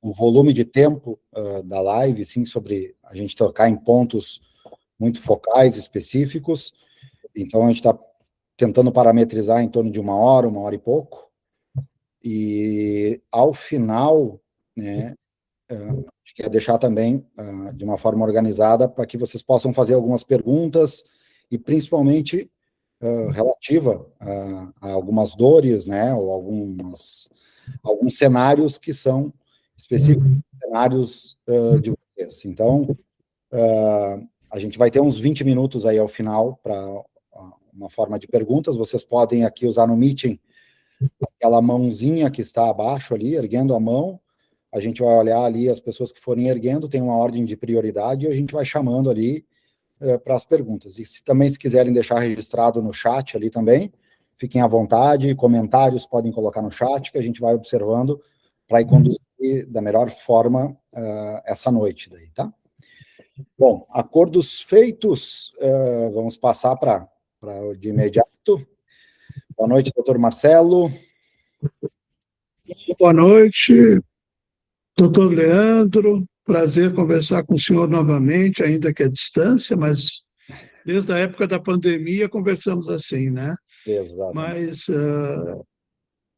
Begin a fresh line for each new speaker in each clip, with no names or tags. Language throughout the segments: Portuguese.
o volume de tempo da live, sim, sobre a gente tocar em pontos muito focais, específicos. Então, a gente está tentando parametrizar em torno de 1 hora e pouco. E, ao final, né, acho que é deixar também de uma forma organizada para que vocês possam fazer algumas perguntas e, principalmente, relativa a algumas dores, né, ou alguns cenários que são específicos cenários de vocês. Então, a gente vai ter uns 20 minutos aí ao final para uma forma de perguntas. Vocês podem aqui usar no Meeting aquela mãozinha que está abaixo ali, erguendo a mão. A gente vai olhar ali as pessoas que forem erguendo, tem uma ordem de prioridade e a gente vai chamando ali para as perguntas. E se quiserem deixar registrado no chat ali também, fiquem à vontade, comentários podem colocar no chat, que a gente vai observando para ir conduzir da melhor forma essa noite daí, tá? Bom, acordos feitos, vamos passar para de imediato. Boa noite, doutor Marcelo.
Boa noite, doutor Leandro. Prazer conversar com o senhor novamente, ainda que à distância, mas desde a época da pandemia conversamos assim, né?
Exatamente.
Mas,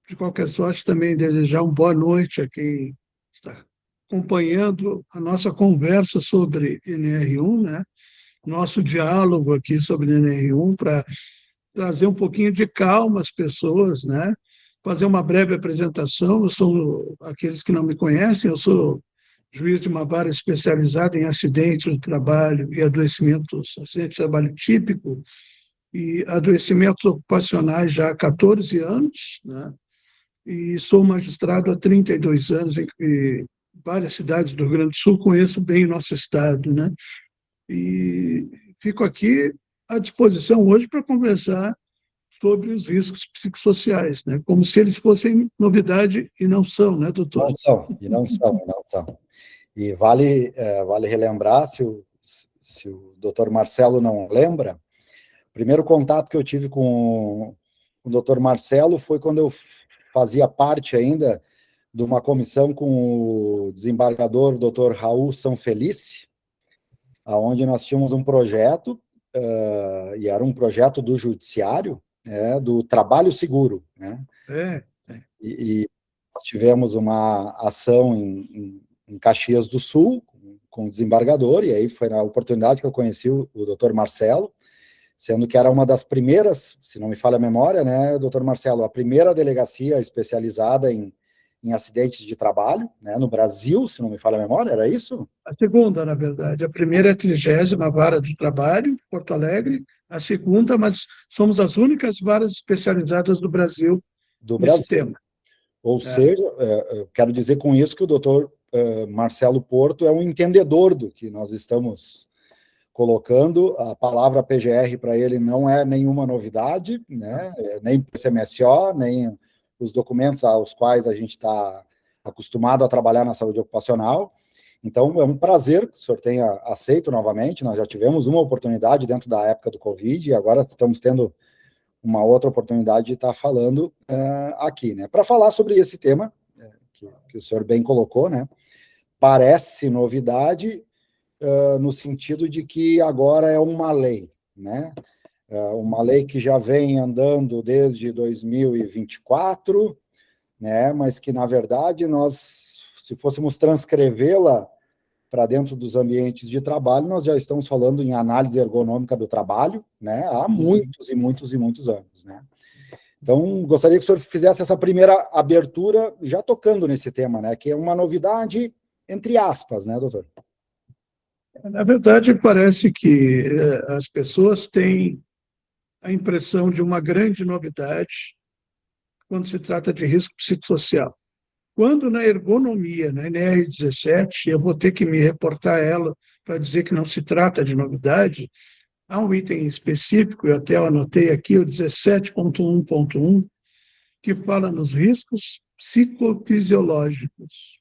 de qualquer sorte, também desejar uma boa noite a quem está acompanhando a nossa conversa sobre NR1, né? Nosso diálogo aqui sobre NR1, para trazer um pouquinho de calma às pessoas, né? Fazer uma breve apresentação. Eu sou, aqueles que não me conhecem, eu sou juiz de uma vara especializada em acidentes de trabalho e adoecimentos, acidente de trabalho típico e adoecimentos ocupacionais já há 14 anos, né? E sou magistrado há 32 anos em várias cidades do Rio Grande do Sul, conheço bem o nosso estado, né? E fico aqui à disposição hoje para conversar sobre os riscos psicossociais, né? Como se eles fossem novidade e não são, né, doutor?
Não são, e não são, e não são. E vale relembrar, se o doutor Marcelo não lembra, o primeiro contato que eu tive com o doutor Marcelo foi quando eu fazia parte ainda de uma comissão com o desembargador doutor Raul Sanfelice, onde nós tínhamos um projeto, e era um projeto do judiciário, do trabalho seguro, né? E nós tivemos uma ação em Caxias do Sul, com o desembargador, e aí foi na oportunidade que eu conheci o doutor Marcelo, sendo que era uma das primeiras, se não me falha a memória, né, doutor Marcelo, a primeira delegacia especializada em acidentes de trabalho, né, no Brasil, se não me falha a memória, era isso?
A segunda, na verdade. A primeira é a 30ª Vara do Trabalho, Porto Alegre. A segunda, mas somos as únicas varas especializadas do Brasil nesse tema.
Ou seja, quero dizer com isso que o doutor Marcelo Porto é um entendedor do que nós estamos colocando. A palavra PGR para ele não é nenhuma novidade, né? Nem PCMSO, nem os documentos aos quais a gente está acostumado a trabalhar na saúde ocupacional. Então, é um prazer que o senhor tenha aceito novamente. Nós já tivemos uma oportunidade dentro da época do Covid e agora estamos tendo uma outra oportunidade de estar falando aqui, né? Para falar sobre esse tema, que o senhor bem colocou, né? Parece novidade no sentido de que agora é uma lei, né? Uma lei que já vem andando desde 2024, né? Mas que, na verdade, nós, se fôssemos transcrevê-la para dentro dos ambientes de trabalho, nós já estamos falando em análise ergonômica do trabalho, né, há muitos e muitos e muitos anos, né. Então, gostaria que o senhor fizesse essa primeira abertura, já tocando nesse tema, né, que é uma novidade, entre aspas, né, doutor?
Na verdade, parece que as pessoas têm a impressão de uma grande novidade quando se trata de risco psicossocial. Quando na ergonomia, na NR17, eu vou ter que me reportar a ela para dizer que não se trata de novidade, há um item específico, eu até anotei aqui, o 17.1.1, que fala nos riscos psicofisiológicos.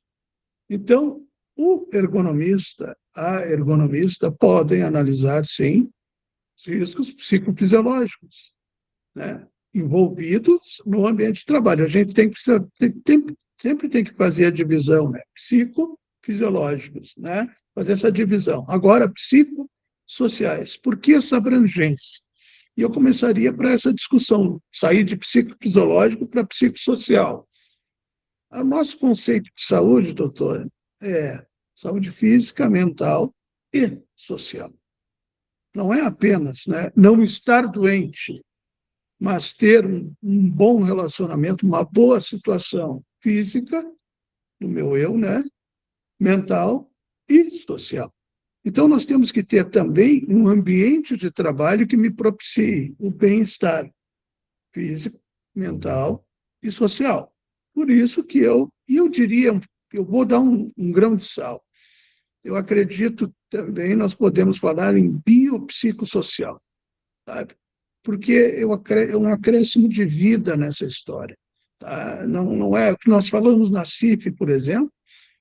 Então, o ergonomista, a ergonomista podem analisar, sim, os riscos psicofisiológicos, né, envolvidos no ambiente de trabalho. A gente tem que sempre tem que fazer a divisão, né? Psicofisiológicos, né? Fazer essa divisão. Agora, psicossociais. Por que essa abrangência? E eu começaria para essa discussão, sair de psicofisiológico para psicossocial. O nosso conceito de saúde, doutora, é saúde física, mental e social. Não é apenas, né, não estar doente, mas ter um bom relacionamento, uma boa situação física, do meu eu, né, mental e social. Então, nós temos que ter também um ambiente de trabalho que me propicie o bem-estar físico, mental e social. Por isso que eu diria, eu vou dar um grão de sal. Eu acredito também nós podemos falar em biopsicossocial, sabe? Porque é um acréscimo de vida nessa história. Tá? Não é o que nós falamos na CIF, por exemplo,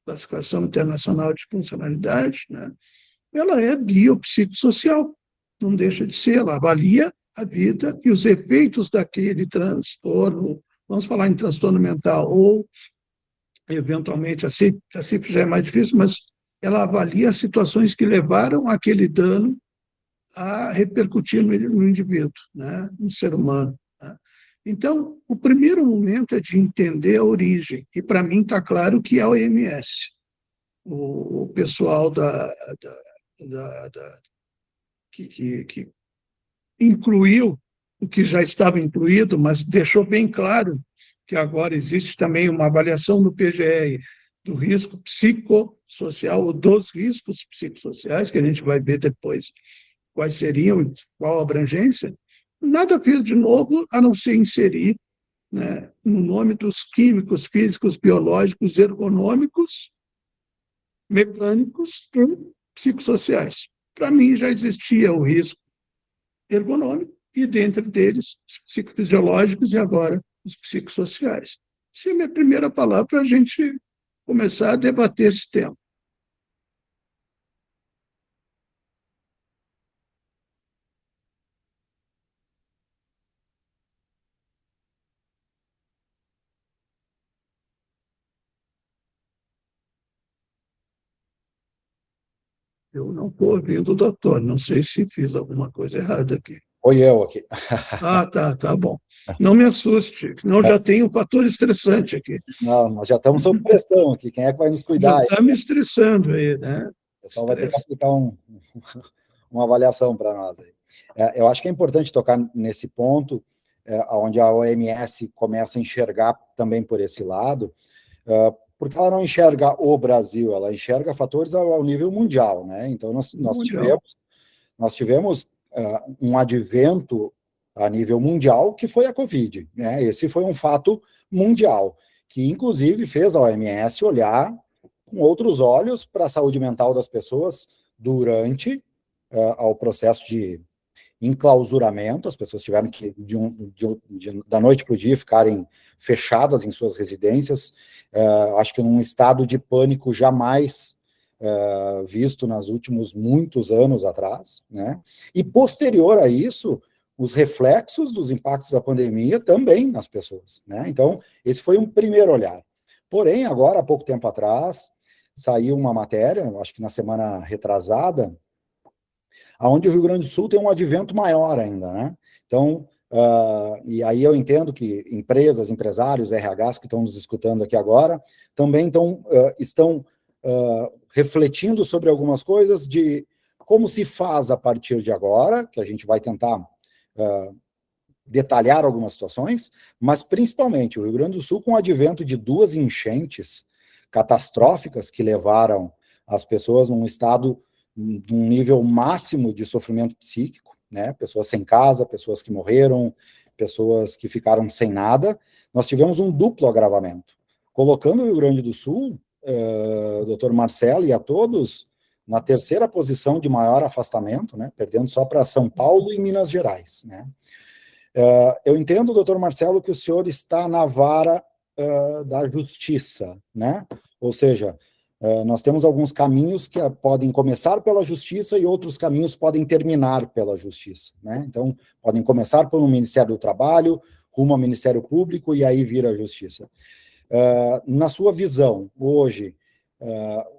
Classificação Internacional de Funcionalidade, né? Ela é biopsicossocial, não deixa de ser, ela avalia a vida e os efeitos daquele transtorno, vamos falar em transtorno mental, ou, eventualmente, a CIF já é mais difícil, mas ela avalia as situações que levaram aquele dano a repercutir no indivíduo, né, no ser humano. Né? Então, o primeiro momento é de entender a origem, e para mim está claro que é a OMS, o pessoal que incluiu o que já estava incluído, mas deixou bem claro que agora existe também uma avaliação no PGR do risco psicossocial, ou dos riscos psicossociais, que a gente vai ver depois quais seriam, qual a abrangência, nada fez de novo a não ser inserir, né, no nome dos químicos, físicos, biológicos, ergonômicos, mecânicos e psicossociais. Para mim, já existia o risco ergonômico e, dentro deles, os psicofisiológicos e agora os psicossociais. Essa é a minha primeira palavra para a gente começar a debater esse tema. Eu não estou ouvindo o doutor, não sei se fiz alguma coisa errada aqui.
Oi, eu aqui.
Tá bom. Não me assuste, senão já tem um fator estressante aqui.
Não, nós já estamos sob pressão aqui. Quem é que vai nos cuidar?
Já está me estressando aí, né?
O pessoal vai ter que aplicar uma avaliação para nós aí. Eu acho que é importante tocar nesse ponto, onde a OMS começa a enxergar também por esse lado, porque ela não enxerga o Brasil, ela enxerga fatores ao nível mundial, né? Então, nós tivemos um advento a nível mundial, que foi a Covid, né? Esse foi um fato mundial, que inclusive fez a OMS olhar com outros olhos para a saúde mental das pessoas durante ao processo de enclausuramento. As pessoas tiveram que, da noite para o dia, ficarem fechadas em suas residências, acho que num estado de pânico jamais visto nos últimos muitos anos atrás, né? E posterior a isso, os reflexos dos impactos da pandemia também nas pessoas, né? Então, esse foi um primeiro olhar. Porém, agora, há pouco tempo atrás, saiu uma matéria, acho que na semana retrasada, onde o Rio Grande do Sul tem um advento maior ainda, né? Então, e aí eu entendo que empresas, empresários, RHs que estão nos escutando aqui agora, também estão refletindo sobre algumas coisas de como se faz a partir de agora, que a gente vai tentar detalhar algumas situações, mas principalmente o Rio Grande do Sul com o advento de 2 enchentes catastróficas que levaram as pessoas num estado, num nível máximo de sofrimento psíquico, né? Pessoas sem casa, pessoas que morreram, pessoas que ficaram sem nada. Nós tivemos um duplo agravamento, colocando o Rio Grande do Sul, doutor Marcelo e a todos, na 3ª posição de maior afastamento, né? Perdendo só para São Paulo e Minas Gerais, né? Eu entendo, doutor Marcelo, que o senhor está na vara da justiça, né? Ou seja, nós temos alguns caminhos que podem começar pela justiça e outros caminhos podem terminar pela justiça, né? Então, podem começar pelo Ministério do Trabalho, rumo ao Ministério Público e aí vir a justiça. Na sua visão, hoje,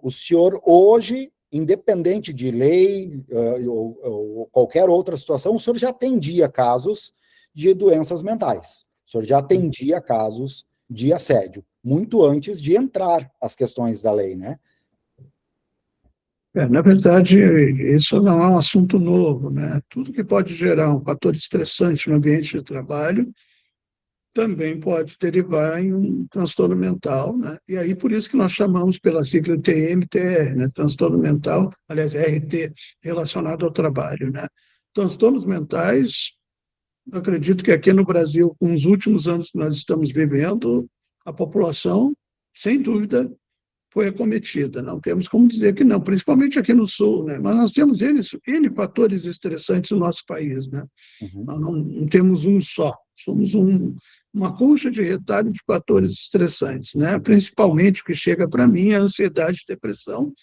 o senhor hoje, independente de lei ou qualquer outra situação, o senhor já atendia casos de doenças mentais, o senhor já atendia casos de assédio, muito antes de entrar as questões da lei, né?
Na verdade, isso não é um assunto novo, né? Tudo que pode gerar um fator estressante no ambiente de trabalho também pode derivar em um transtorno mental, né? E aí, por isso que nós chamamos pela sigla TMTR, né? Transtorno mental, aliás, RT, relacionado ao trabalho, né? Transtornos mentais, eu acredito que aqui no Brasil, com os últimos anos que nós estamos vivendo, a população, sem dúvida, foi acometida. Não temos como dizer que não, principalmente aqui no Sul, né? Mas nós temos N fatores estressantes no nosso país, né?
Uhum.
Nós não temos um só, somos uma concha de retalho de fatores estressantes, né? Principalmente o que chega para mim é a ansiedade e depressão,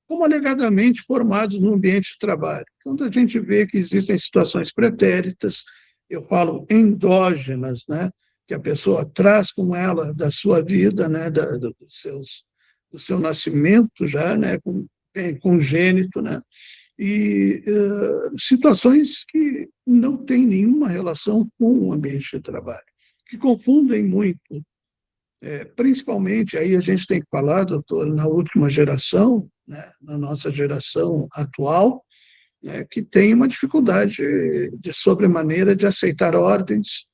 como alegadamente formados no ambiente de trabalho. Quando a gente vê que existem situações pretéritas, eu falo endógenas, né? Que a pessoa traz com ela da sua vida, né? Do seu nascimento já, né? Congênito, né? E situações que não têm nenhuma relação com o ambiente de trabalho, que confundem muito, principalmente, aí a gente tem que falar, doutor, na última geração, né, na nossa geração atual, né, que tem uma dificuldade de sobremaneira de aceitar ordens,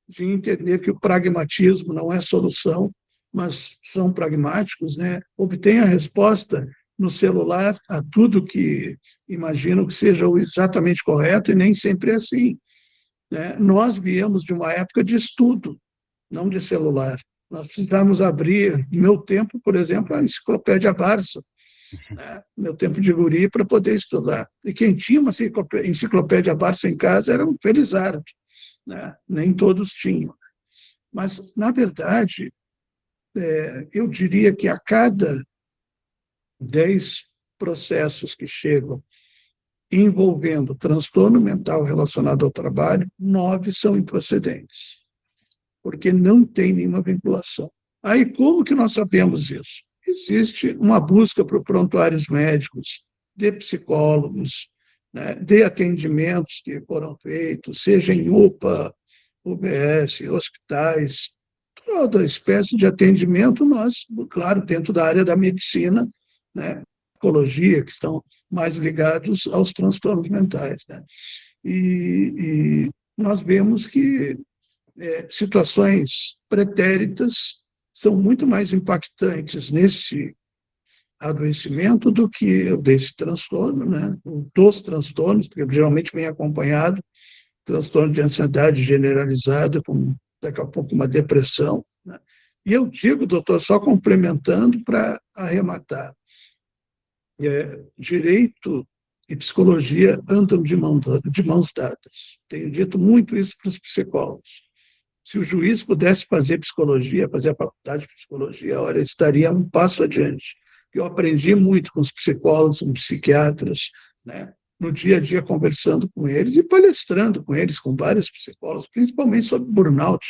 de entender que o pragmatismo não é solução, mas são pragmáticos, né? Obtém a resposta no celular a tudo que imaginam que seja o exatamente correto, e nem sempre é assim, né? Nós viemos de uma época de estudo, não de celular. Nós precisávamos abrir, no meu tempo, por exemplo, a enciclopédia Barça, né? Meu tempo de guri, para poder estudar. E quem tinha uma enciclopédia Barça em casa era um felizardo, né? Nem todos tinham. Mas, na verdade, eu diria que a cada 10 processos que chegam envolvendo transtorno mental relacionado ao trabalho, 9 são improcedentes, porque não tem nenhuma vinculação. Aí, como que nós sabemos isso? Existe uma busca por prontuários médicos, de psicólogos, né, de atendimentos que foram feitos, seja em UPA, UBS, hospitais, toda espécie de atendimento, nós, claro, dentro da área da medicina, né, psicologia, que estão mais ligados aos transtornos mentais, né? E nós vemos que situações pretéritas são muito mais impactantes nesse adoecimento do que desse transtorno, né? Dos transtornos, porque geralmente vem acompanhado transtorno de ansiedade generalizada, com daqui a pouco uma depressão, né? E eu digo, doutor, só complementando para arrematar, direito e psicologia andam de mãos dadas. Tenho dito muito isso para os psicólogos. Se o juiz pudesse fazer psicologia, fazer a faculdade de psicologia, olha, estaria um passo adiante. Eu aprendi muito com os psicólogos, com os psiquiatras, né? No dia a dia conversando com eles e palestrando com eles, com vários psicólogos, principalmente sobre burnout.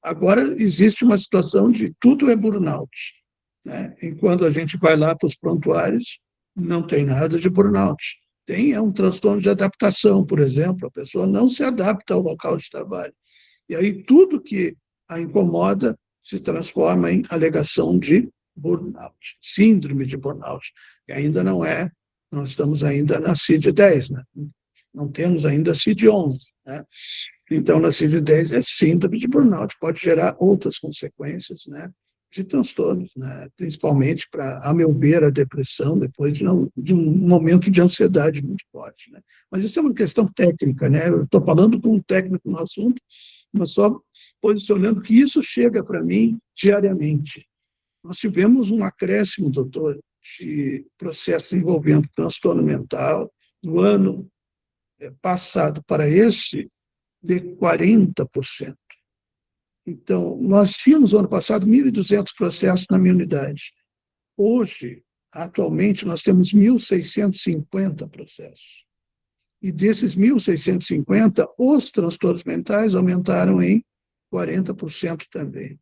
Agora existe uma situação de tudo é burnout, né? Enquanto a gente vai lá para os prontuários, não tem nada de burnout. Tem um transtorno de adaptação, por exemplo, a pessoa não se adapta ao local de trabalho. E aí tudo que a incomoda se transforma em alegação de burnout, síndrome de burnout, que ainda não é, nós estamos ainda na CID-10, né? Não temos ainda a CID-11, né? Então, na CID-10 é síndrome de burnout, pode gerar outras consequências, né, de transtornos, né, principalmente para, a meu ver, a depressão, depois de um momento de ansiedade muito forte, né? Mas isso é uma questão técnica, né? Eu estou falando com um técnico no assunto, mas só posicionando que isso chega para mim diariamente. Nós tivemos um acréscimo, doutor, de processos envolvendo transtorno mental no ano passado para esse de 40%. Então, nós tínhamos, no ano passado, 1.200 processos na minha unidade. Hoje, atualmente, nós temos 1.650 processos. E desses 1.650, os transtornos mentais aumentaram em 40% também.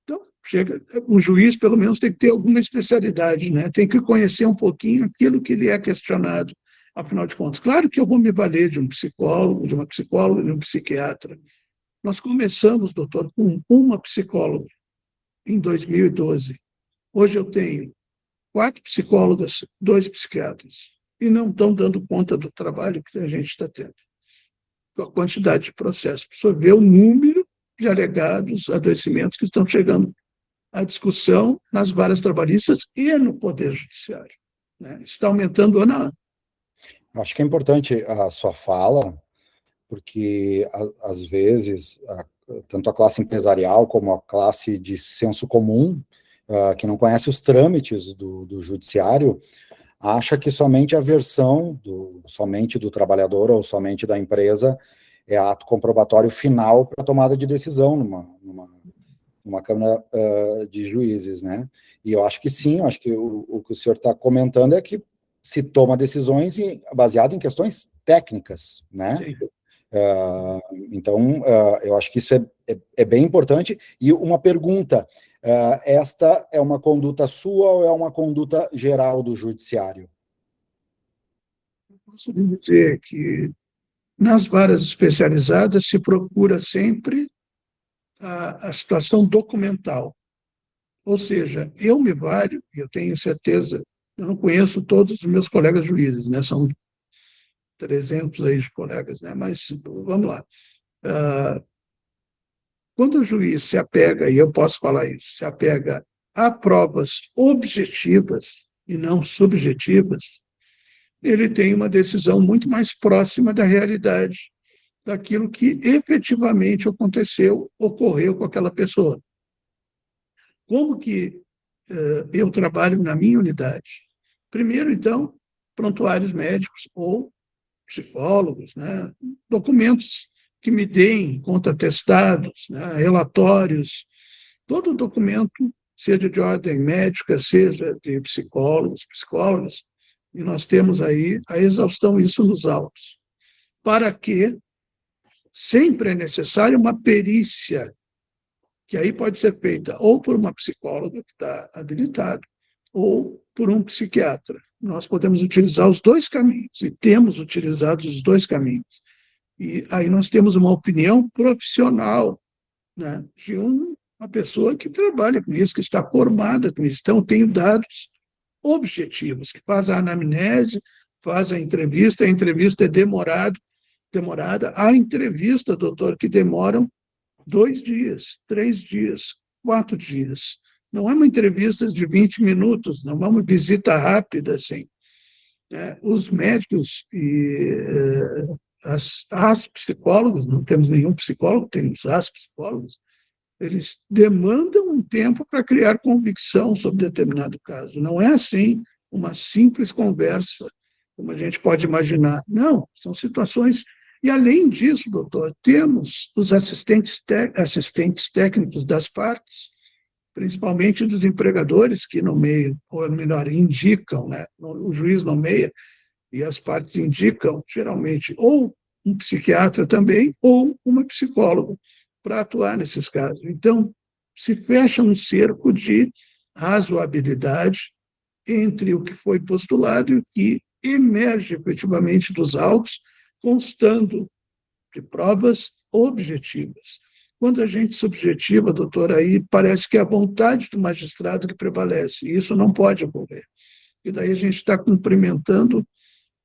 Então, chega, o juiz, pelo menos, tem que ter alguma especialidade, né? Tem que conhecer um pouquinho aquilo que ele é questionado, afinal de contas. Claro que eu vou me valer de um psicólogo, de uma psicóloga, de um psiquiatra. Nós começamos, doutor, com uma psicóloga em 2012. Hoje eu tenho 4 psicólogas, 2 psiquiatras, e não estão dando conta do trabalho que a gente está tendo. Com a quantidade de processos. O senhor vê o número de alegados adoecimentos que estão chegando à discussão nas varas trabalhistas e no Poder Judiciário, né? Está aumentando ano a ano.
Acho que é importante a sua fala, porque às vezes tanto a classe empresarial como a classe de senso comum, que não conhece os trâmites do judiciário, acha que somente a versão somente do trabalhador ou somente da empresa é ato comprobatório final para a tomada de decisão numa Câmara de Juízes, né? E eu acho que sim, eu acho que o que o senhor está comentando é que se toma decisões baseado em questões técnicas, né?
Sim.
Então, eu acho que isso é bem importante. E uma pergunta, esta é uma conduta sua ou é uma conduta geral do judiciário?
Posso lhe dizer que nas varas especializadas se procura sempre a situação documental. Ou seja, eu me valho, e eu tenho certeza, eu não conheço todos os meus colegas juízes, né? São 300 aí de colegas, né? Mas vamos lá. Quando o juiz se apega, e eu posso falar isso, se apega a provas objetivas e não subjetivas, ele tem uma decisão muito mais próxima da realidade, daquilo que efetivamente aconteceu, ocorreu com aquela pessoa. Como que eu trabalho na minha unidade? Primeiro, então, prontuários médicos ou psicólogos, né? Documentos que me deem contra-atestados, né? Relatórios, todo documento, seja de ordem médica, seja de psicólogos, psicólogas, e nós temos aí a exaustão isso nos autos. Para que sempre é necessária uma perícia, que aí pode ser feita ou por uma psicóloga que está habilitada, ou por um psiquiatra. Nós podemos utilizar os dois caminhos, e temos utilizado os dois caminhos. E aí nós temos uma opinião profissional, né, de uma pessoa que trabalha com isso, que está formada com isso. Então, tenho dados objetivos, que faz a anamnese, faz a entrevista é demorada. Há entrevista, doutor, que demoram 2 dias, 3 dias, 4 dias. Não é uma entrevista de 20 minutos, não é uma visita rápida, assim. Os médicos e as psicólogas, não temos nenhum psicólogo, temos as psicólogas, eles demandam um tempo para criar convicção sobre determinado caso. Não é assim uma simples conversa, como a gente pode imaginar. Não, são situações. E, além disso, doutor, temos os assistentes técnicos das partes, principalmente dos empregadores que nomeiam, ou melhor, indicam, né? O juiz nomeia e as partes indicam, geralmente, ou um psiquiatra também, ou uma psicóloga para atuar nesses casos. Então, se fecha um cerco de razoabilidade entre o que foi postulado e o que emerge efetivamente dos autos, constando de provas objetivas. Quando a gente subjetiva, doutor, aí parece que é a vontade do magistrado que prevalece, e isso não pode ocorrer. E daí a gente está cumprimentando,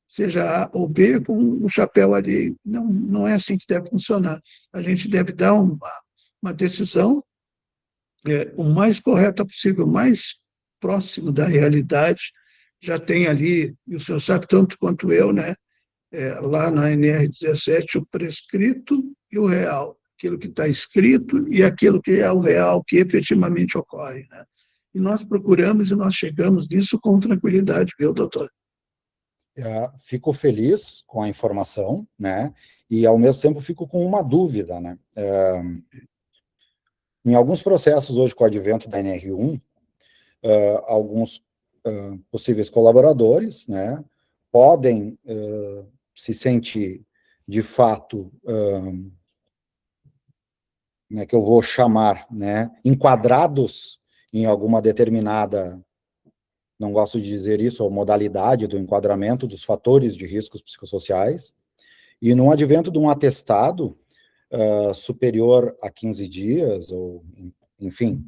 seja A ou B, com o chapéu alheio. Não, não é assim que deve funcionar. A gente deve dar uma decisão o mais correta possível, o mais próximo da realidade. Já tem ali, e o senhor sabe tanto quanto eu, né? Lá na NR17, o prescrito e o real, aquilo que está escrito e aquilo que é o real, que efetivamente ocorre, né? E nós procuramos e nós chegamos nisso com tranquilidade, viu, doutor?
Fico feliz com a informação, né? E ao mesmo tempo fico com uma dúvida, né? Em alguns processos hoje com o advento da NR1, alguns possíveis colaboradores, né, podem se sentir de fato como é que eu vou chamar, né, enquadrados em alguma determinada, não gosto de dizer isso, ou modalidade do enquadramento dos fatores de riscos psicossociais, e no advento de um atestado superior a 15 dias, ou, enfim,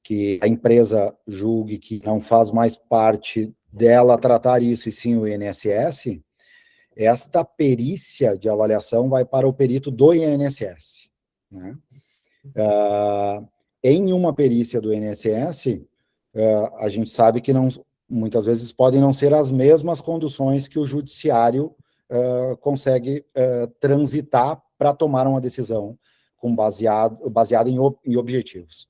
que a empresa julgue que não faz mais parte dela tratar isso, e sim o INSS, esta perícia de avaliação vai para o perito do INSS, né? Em uma perícia do INSS, a gente sabe que não, muitas vezes podem não ser as mesmas conduções que o judiciário consegue transitar para tomar uma decisão baseada em objetivos.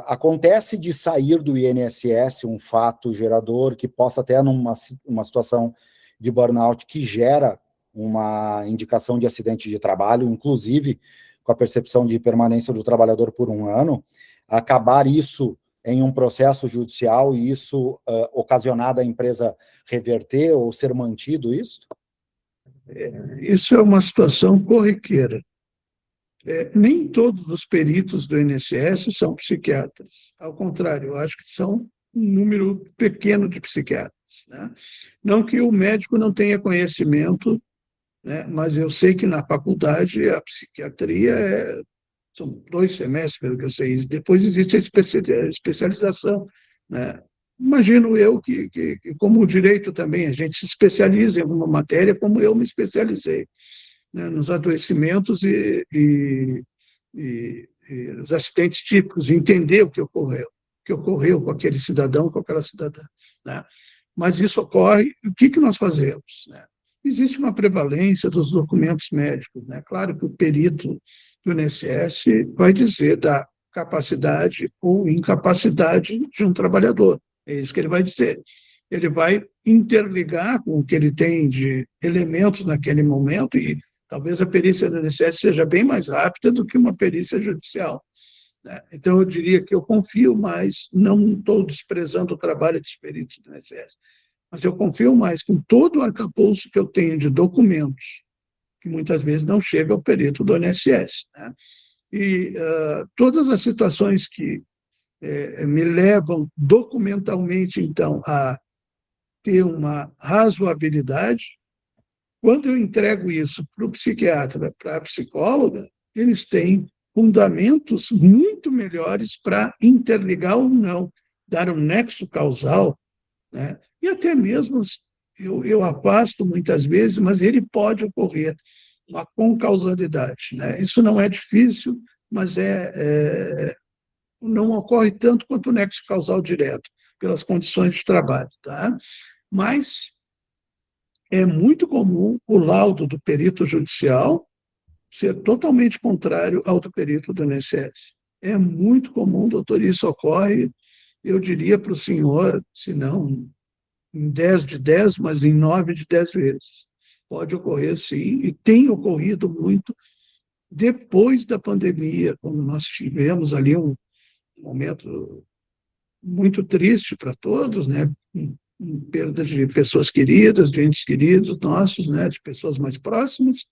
Acontece de sair do INSS um fato gerador que possa até numa situação de burnout que gera uma indicação de acidente de trabalho, inclusive com a percepção de permanência do trabalhador por 1 ano, acabar isso em um processo judicial e isso ocasionar a empresa reverter ou ser mantido isso?
Isso é uma situação corriqueira. Nem todos os peritos do INSS são psiquiatras. Ao contrário, eu acho que são um número pequeno de psiquiatras, né? Não que o médico não tenha conhecimento, né? Mas eu sei que na faculdade a psiquiatria são 2 semestres, pelo que eu sei. Depois existe a especialização, né? Imagino eu que, como o direito também, a gente se especializa em alguma matéria, como eu me especializei, né, nos adoecimentos e os acidentes típicos, e entender o que ocorreu com aquele cidadão, com aquela cidadã, né? Mas isso ocorre, o que nós fazemos, né? Existe uma prevalência dos documentos médicos, né? Claro que o perito do INSS vai dizer da capacidade ou incapacidade de um trabalhador, é isso que ele vai dizer. Ele vai interligar com o que ele tem de elementos naquele momento e talvez a perícia do INSS seja bem mais rápida do que uma perícia judicial, né? Então, eu diria que eu confio mais, não estou desprezando o trabalho dos peritos do INSS, mas eu confio mais com todo o arcabouço que eu tenho de documentos, que muitas vezes não chega ao perito do INSS, né? E todas as situações que me levam documentalmente, então, a ter uma razoabilidade. Quando eu entrego isso para o psiquiatra, para a psicóloga, eles têm fundamentos muito melhores para interligar ou não, dar um nexo causal, né? E até mesmo eu afasto muitas vezes, mas ele pode ocorrer uma concausalidade, né? Isso não é difícil, mas não ocorre tanto quanto o nexo causal direto, pelas condições de trabalho, tá? Mas é muito comum o laudo do perito judicial ser totalmente contrário ao do perito do INSS. É muito comum, doutor, isso ocorre, eu diria para o senhor, se não em 10 de 10, mas em 9 de 10 vezes. Pode ocorrer, sim, e tem ocorrido muito depois da pandemia, quando nós tivemos ali um momento muito triste para todos, né? Perda de pessoas queridas, de entes queridos nossos, né? De pessoas mais próximas.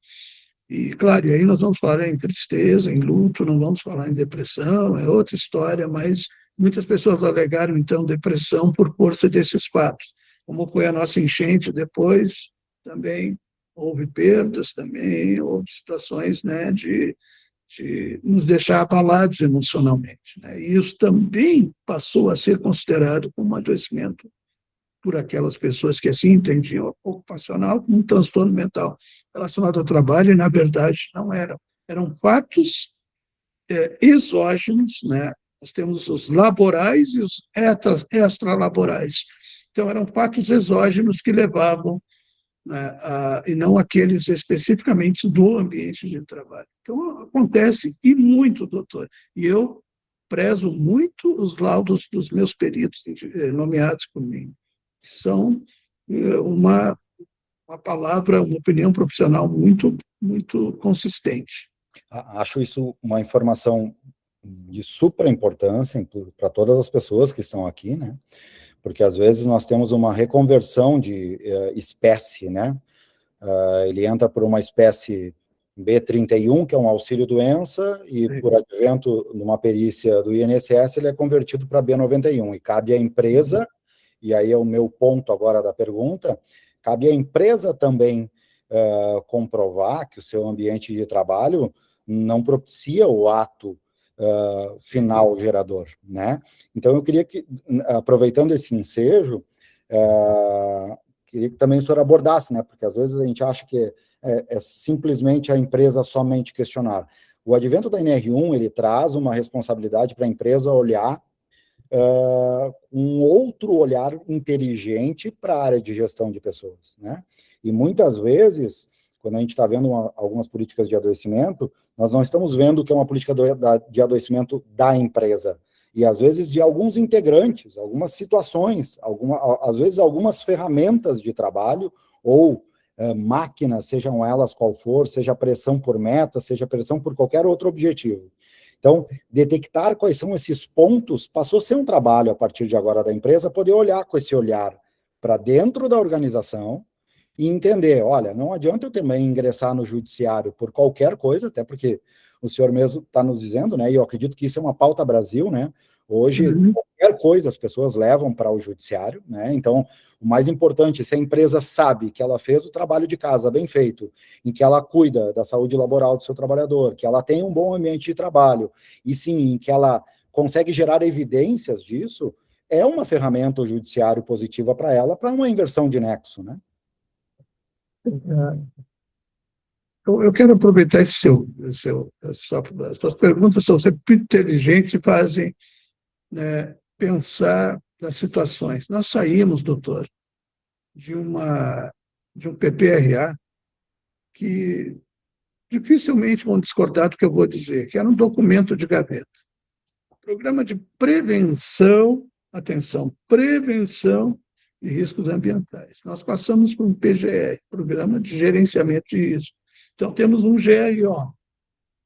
E, claro, e aí nós vamos falar em tristeza, em luto, não vamos falar em depressão, é outra história, mas muitas pessoas alegaram, então, depressão por força desses fatos. Como foi a nossa enchente depois, também houve perdas, também houve situações, né, de nos deixar abalados emocionalmente, né? E isso também passou a ser considerado como um adoecimento por aquelas pessoas que assim entendiam ocupacional como um transtorno mental relacionado ao trabalho, e na verdade não eram. Eram fatos exógenos, né? Nós temos os laborais e os extralaborais. Então, eram fatos exógenos que levavam, né, e não aqueles especificamente do ambiente de trabalho. Então, acontece, e muito, doutor. E eu prezo muito os laudos dos meus peritos nomeados por mim. São uma palavra, uma opinião profissional muito, muito consistente.
Acho isso uma informação de super importância para todas as pessoas que estão aqui, né? Porque às vezes nós temos uma reconversão de espécie, né? Ele entra por uma espécie B31, que é um auxílio-doença, e por advento numa perícia do INSS, ele é convertido para B91, e cabe à empresa, e aí é o meu ponto agora da pergunta, cabe à empresa também comprovar que o seu ambiente de trabalho não propicia o ato final gerador, né? Então, eu queria que, aproveitando esse ensejo, queria que também o senhor abordasse, né? Porque às vezes a gente acha que é simplesmente a empresa somente questionar. O advento da NR1, ele traz uma responsabilidade para a empresa olhar um outro olhar inteligente para a área de gestão de pessoas, né? E muitas vezes, quando a gente está vendo algumas políticas de adoecimento, nós não estamos vendo que é uma política de adoecimento da empresa, e às vezes de alguns integrantes, algumas situações, às vezes algumas ferramentas de trabalho, ou máquinas, sejam elas qual for, seja pressão por meta, seja pressão por qualquer outro objetivo. Então, detectar quais são esses pontos passou a ser um trabalho, a partir de agora, da empresa, poder olhar com esse olhar para dentro da organização e entender, olha, não adianta eu também ingressar no judiciário por qualquer coisa, até porque o senhor mesmo está nos dizendo, né, e eu acredito que isso é uma pauta Brasil, né, hoje, qualquer coisa as pessoas levam para o judiciário, né, então, o mais importante, se a empresa sabe que ela fez o trabalho de casa bem feito, em que ela cuida da saúde laboral do seu trabalhador, que ela tem um bom ambiente de trabalho, e sim, em que ela consegue gerar evidências disso, é uma ferramenta o judiciário positiva para ela, para uma inversão de nexo, né?
Eu quero aproveitar as suas perguntas são sempre inteligentes e fazem, né, pensar nas situações. Nós saímos, doutor, de um PPRA que dificilmente vão discordar do que eu vou dizer, que era um documento de gaveta. Programa de prevenção, atenção, prevenção de riscos ambientais. Nós passamos por um PGR, Programa de Gerenciamento de Riscos. Então, temos um GRO,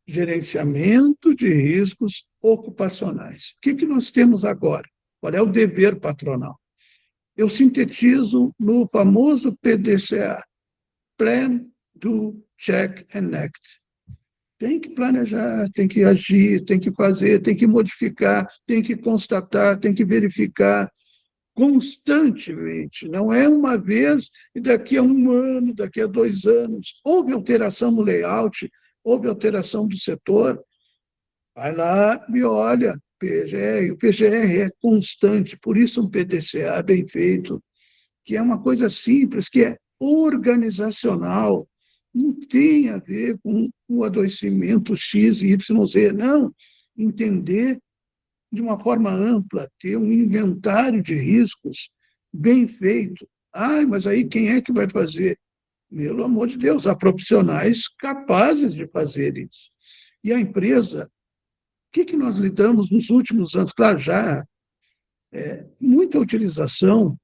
Gerenciamento de Riscos Ocupacionais. O que nós temos agora? Qual é o dever patronal? Eu sintetizo no famoso PDCA, Plan, Do, Check and Act. Tem que planejar, tem que agir, tem que fazer, tem que modificar, tem que constatar, tem que verificar constantemente. Não é uma vez e daqui a um ano, daqui a 2 anos. Houve alteração no layout, houve alteração do setor. Vai lá e olha, PGR. O PGR é constante, por isso um PDCA bem feito, que é uma coisa simples, que é organizacional, não tem a ver com o adoecimento X e YZ, não. Entender de uma forma ampla, ter um inventário de riscos bem feito. Mas aí quem é que vai fazer? Pelo amor de Deus, há profissionais capazes de fazer isso. E a empresa, o que nós lidamos nos últimos anos? Claro, já muita utilização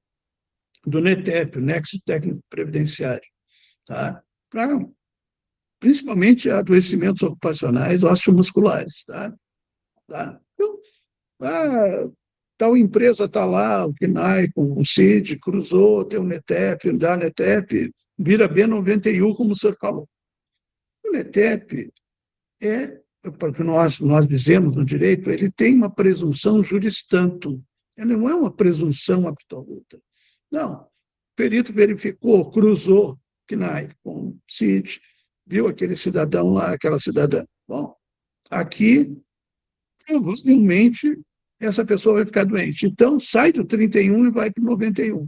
do NETEP, o Nexo Técnico Previdenciário, tá? Para principalmente adoecimentos ocupacionais osteomusculares. Tá? Então, tal empresa está lá, o CNAE com o CID, cruzou, tem o NETEP, dá NETEP, vira B91, como o senhor falou. O NETEP porque nós dizemos no direito, ele tem uma presunção juris tantum. Ele não é uma presunção absoluta. Não. O perito verificou, cruzou CNAE com o CID, viu aquele cidadão lá, aquela cidadã. Bom, aqui, provavelmente, essa pessoa vai ficar doente. Então, sai do 31 e vai para o 91.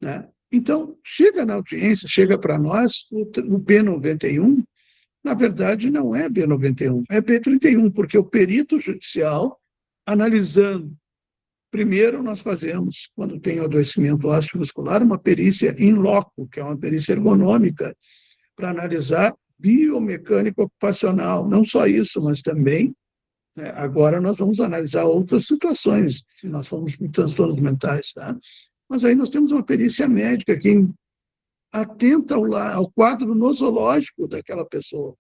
Né? Então, chega na audiência, chega para nós, o B91, na verdade, não é B91, é B31, porque o perito judicial, analisando, primeiro nós fazemos, quando tem o adoecimento osteomuscular, uma perícia in loco, que é uma perícia ergonômica, para analisar biomecânica ocupacional. Não só isso, mas também, agora nós vamos analisar outras situações, se nós formos com transtornos mentais. Tá? Mas aí nós temos uma perícia médica que atenta ao quadro nosológico daquela pessoa.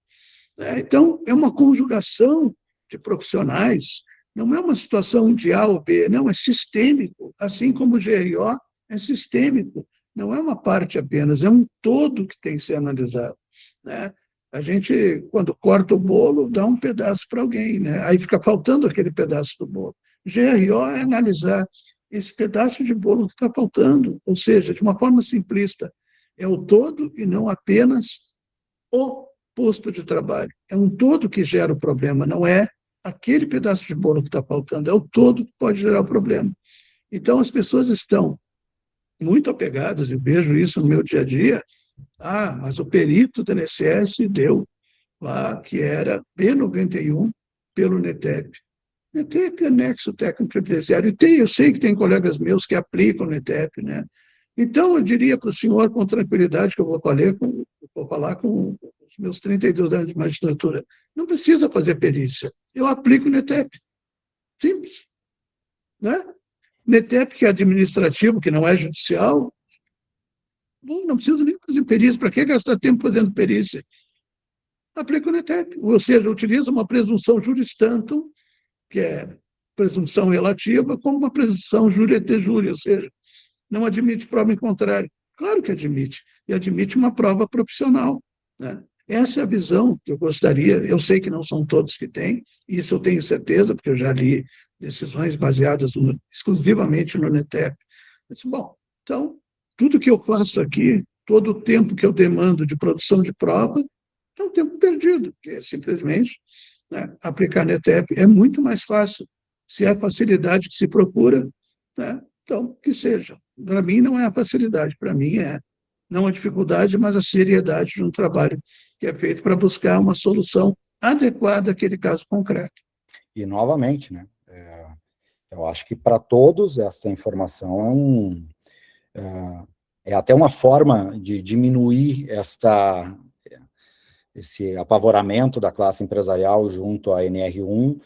Então, é uma conjugação de profissionais, não é uma situação de A ou B, não, é sistêmico, assim como o GRO é sistêmico, não é uma parte apenas, é um todo que tem que ser analisado. Né? A gente, quando corta o bolo, dá um pedaço para alguém, né? Aí fica faltando aquele pedaço do bolo. GRO é analisar esse pedaço de bolo que está faltando, ou seja, de uma forma simplista, é o todo e não apenas o posto de trabalho. É um todo que gera o problema, não é aquele pedaço de bolo que está faltando, é o todo que pode gerar o problema. Então, as pessoas estão muito apegadas, eu vejo isso no meu dia a dia. Ah, mas o perito do INSS deu lá que era B91 pelo NETEP. NETEP é anexo técnico previdenciário. Eu sei que tem colegas meus que aplicam o NETEP, né? Então, eu diria para o senhor, com tranquilidade, que eu vou falar com os meus 32 anos de magistratura, não precisa fazer perícia. Eu aplico o NETEP. Simples. Né? NETEP, que é administrativo, que não é judicial, não precisa nem fazer perícia. Para que gastar tempo fazendo perícia? Aplica o NETEP. Ou seja, utiliza uma presunção juris tantum, que é presunção relativa, como uma presunção jure et jure, ou seja, não admite prova em contrário. Claro que admite, e admite uma prova profissional. Né? Essa é a visão que eu gostaria, eu sei que não são todos que têm, isso eu tenho certeza, porque eu já li decisões baseadas exclusivamente no NETEP. Eu disse, bom, então, tudo que eu faço aqui, todo o tempo que eu demando de produção de prova, é um tempo perdido, porque é simplesmente, né, aplicar NETEP é muito mais fácil. Se é a facilidade que se procura, né, então, que seja. Para mim, não é a facilidade, para mim é não a dificuldade, mas a seriedade de um trabalho que é feito para buscar uma solução adequada àquele caso concreto.
E, novamente, né, eu acho que para todos esta informação é até uma forma de diminuir esse apavoramento da classe empresarial junto à NR1,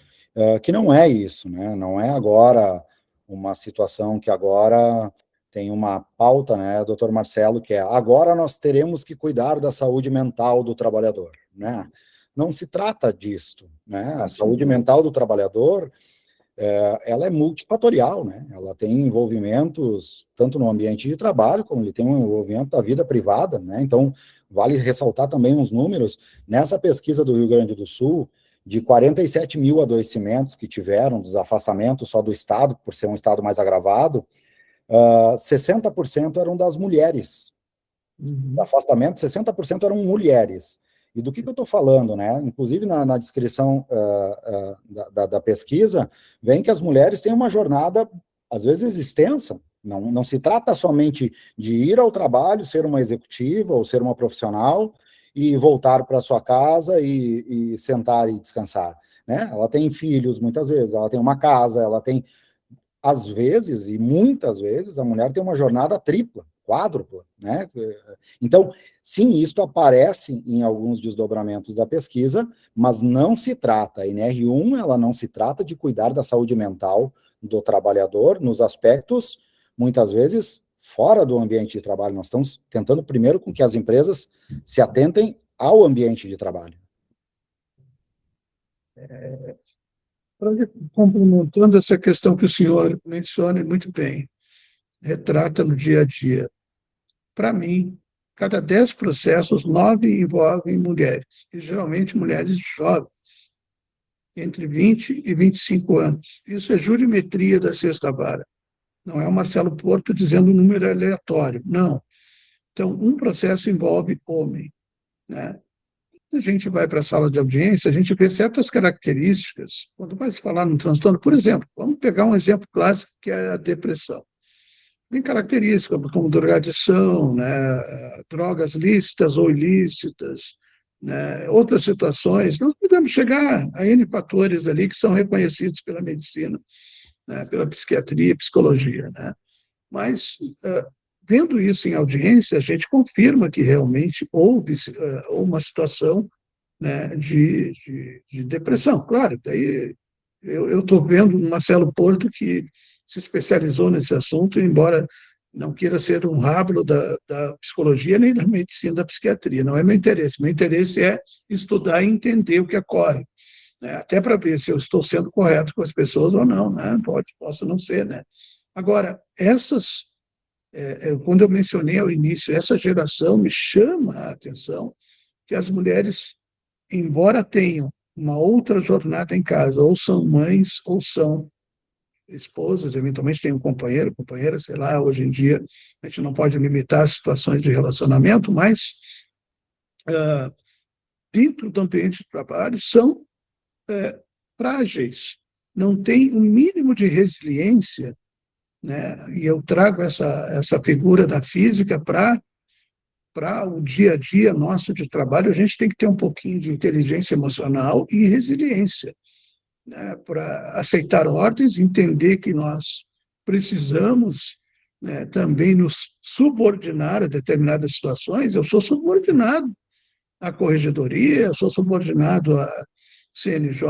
que não é isso, né? Não é agora uma situação que agora tem uma pauta, né, doutor Marcelo, que é agora nós teremos que cuidar da saúde mental do trabalhador, né? Não se trata disto, né? A saúde mental do trabalhador, ela é multifatorial, né? Ela tem envolvimentos tanto no ambiente de trabalho, como ele tem um envolvimento da vida privada, né? Então, vale ressaltar também uns números. Nessa pesquisa do Rio Grande do Sul, de 47 mil adoecimentos que tiveram, dos afastamentos só do Estado, por ser um Estado mais agravado, 60% eram das mulheres.
Uhum.
Afastamento, 60% eram mulheres. E do que eu estou falando, né? Inclusive na descrição da pesquisa, vem que as mulheres têm uma jornada, às vezes, extensa. Não se trata somente de ir ao trabalho, ser uma executiva ou ser uma profissional e voltar para sua casa e sentar e descansar, né? Ela tem filhos, muitas vezes, ela tem uma casa, ela tem, às vezes, e muitas vezes, a mulher tem uma jornada tripla, quádrupla, né? Então, sim, isso aparece em alguns desdobramentos da pesquisa, mas não se trata, a NR1, ela não se trata de cuidar da saúde mental do trabalhador nos aspectos, muitas vezes, fora do ambiente de trabalho. Nós estamos tentando primeiro com que as empresas se atentem ao ambiente de trabalho.
Complementando essa questão que o senhor menciona muito bem, retrata no dia a dia. Para mim, cada 10 processos, 9 envolvem mulheres, e geralmente mulheres jovens, entre 20 e 25 anos. Isso é jurimetria da sexta vara. Não é o Marcelo Porto dizendo um número aleatório, não. Então, um processo envolve homem, né? A gente vai para a sala de audiência, a gente vê certas características. Quando vai se falar num transtorno, por exemplo, vamos pegar um exemplo clássico, que é a depressão. Tem características como drogadição, né, drogas lícitas ou ilícitas, né, outras situações. Nós podemos chegar a N fatores ali que são reconhecidos pela medicina, né, pela psiquiatria, psicologia. Né? Mas, vendo isso em audiência, a gente confirma que realmente houve uma situação, né, de depressão. Claro, daí eu estou vendo o Marcelo Porto, que se especializou nesse assunto, embora não queira ser um rábilo da psicologia nem da medicina, da psiquiatria. Não é meu interesse. Meu interesse é estudar e entender o que ocorre, né? Até para ver se eu estou sendo correto com as pessoas ou não, né? Posso não ser, né? Agora, quando eu mencionei ao início, essa geração me chama a atenção, que as mulheres, embora tenham uma outra jornada em casa, ou são mães, ou são esposas, eventualmente tem um companheiro, companheira, sei lá, hoje em dia a gente não pode limitar situações de relacionamento, mas dentro do ambiente de trabalho são frágeis, não têm um mínimo de resiliência, né? E eu trago essa figura da física para o dia a dia nosso de trabalho. A gente tem que ter um pouquinho de inteligência emocional e resiliência, né, para aceitar ordens, entender que nós precisamos, né, também nos subordinar a determinadas situações. Eu sou subordinado à corregedoria, eu sou subordinado à CNJ,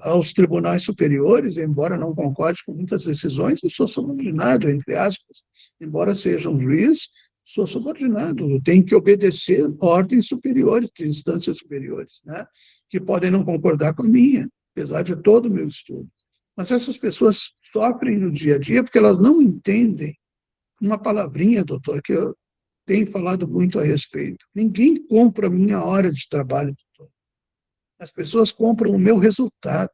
aos tribunais superiores, embora não concorde com muitas decisões, eu sou subordinado, entre aspas, embora seja um juiz, sou subordinado, eu tenho que obedecer ordens superiores, de instâncias superiores, né, que podem não concordar com a minha, apesar de todo o meu estudo. Mas essas pessoas sofrem no dia a dia porque elas não entendem uma palavrinha, doutor, que eu tenho falado muito a respeito. Ninguém compra a minha hora de trabalho, doutor. As pessoas compram o meu resultado.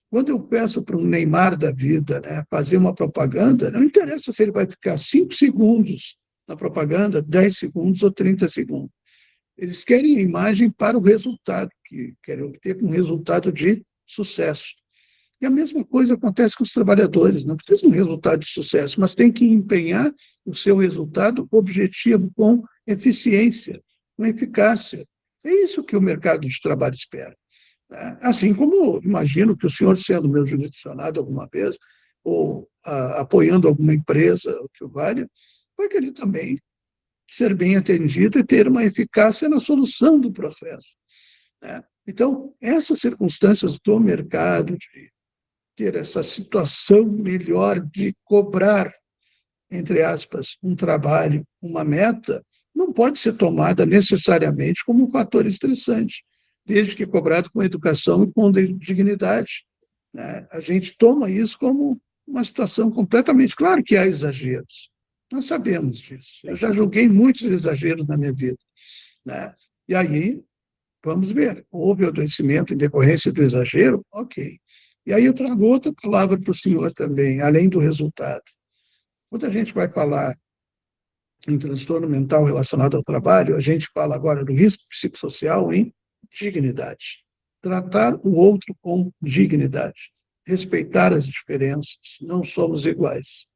Quando eu peço para um Neymar da vida, né, fazer uma propaganda, não interessa se ele vai ficar 5 segundos na propaganda, 10 segundos ou 30 segundos. Eles querem a imagem para o resultado, que querem obter um resultado de sucesso. E a mesma coisa acontece com os trabalhadores, não precisa de um resultado de sucesso, mas tem que empenhar o seu resultado objetivo com eficiência, com eficácia. É isso que o mercado de trabalho espera. Assim como imagino que o senhor, sendo meu jurisdicionado alguma vez, ou apoiando alguma empresa, o que valha, vai querer também ser bem atendido e ter uma eficácia na solução do processo, né? Então, essas circunstâncias do mercado, de ter essa situação melhor de cobrar, entre aspas, um trabalho, uma meta, não pode ser tomada necessariamente como um fator estressante, desde que cobrado com educação e com dignidade, né? A gente toma isso como uma situação completamente... Claro que há exageros, nós sabemos disso. Eu já julguei muitos exageros na minha vida, né? E aí, vamos ver, houve adoecimento em decorrência do exagero? Ok. E aí eu trago outra palavra para o senhor também, além do resultado. Quando a gente vai falar em transtorno mental relacionado ao trabalho, a gente fala agora do risco psicossocial em dignidade. Tratar o outro com dignidade. Respeitar as diferenças. Não somos iguais,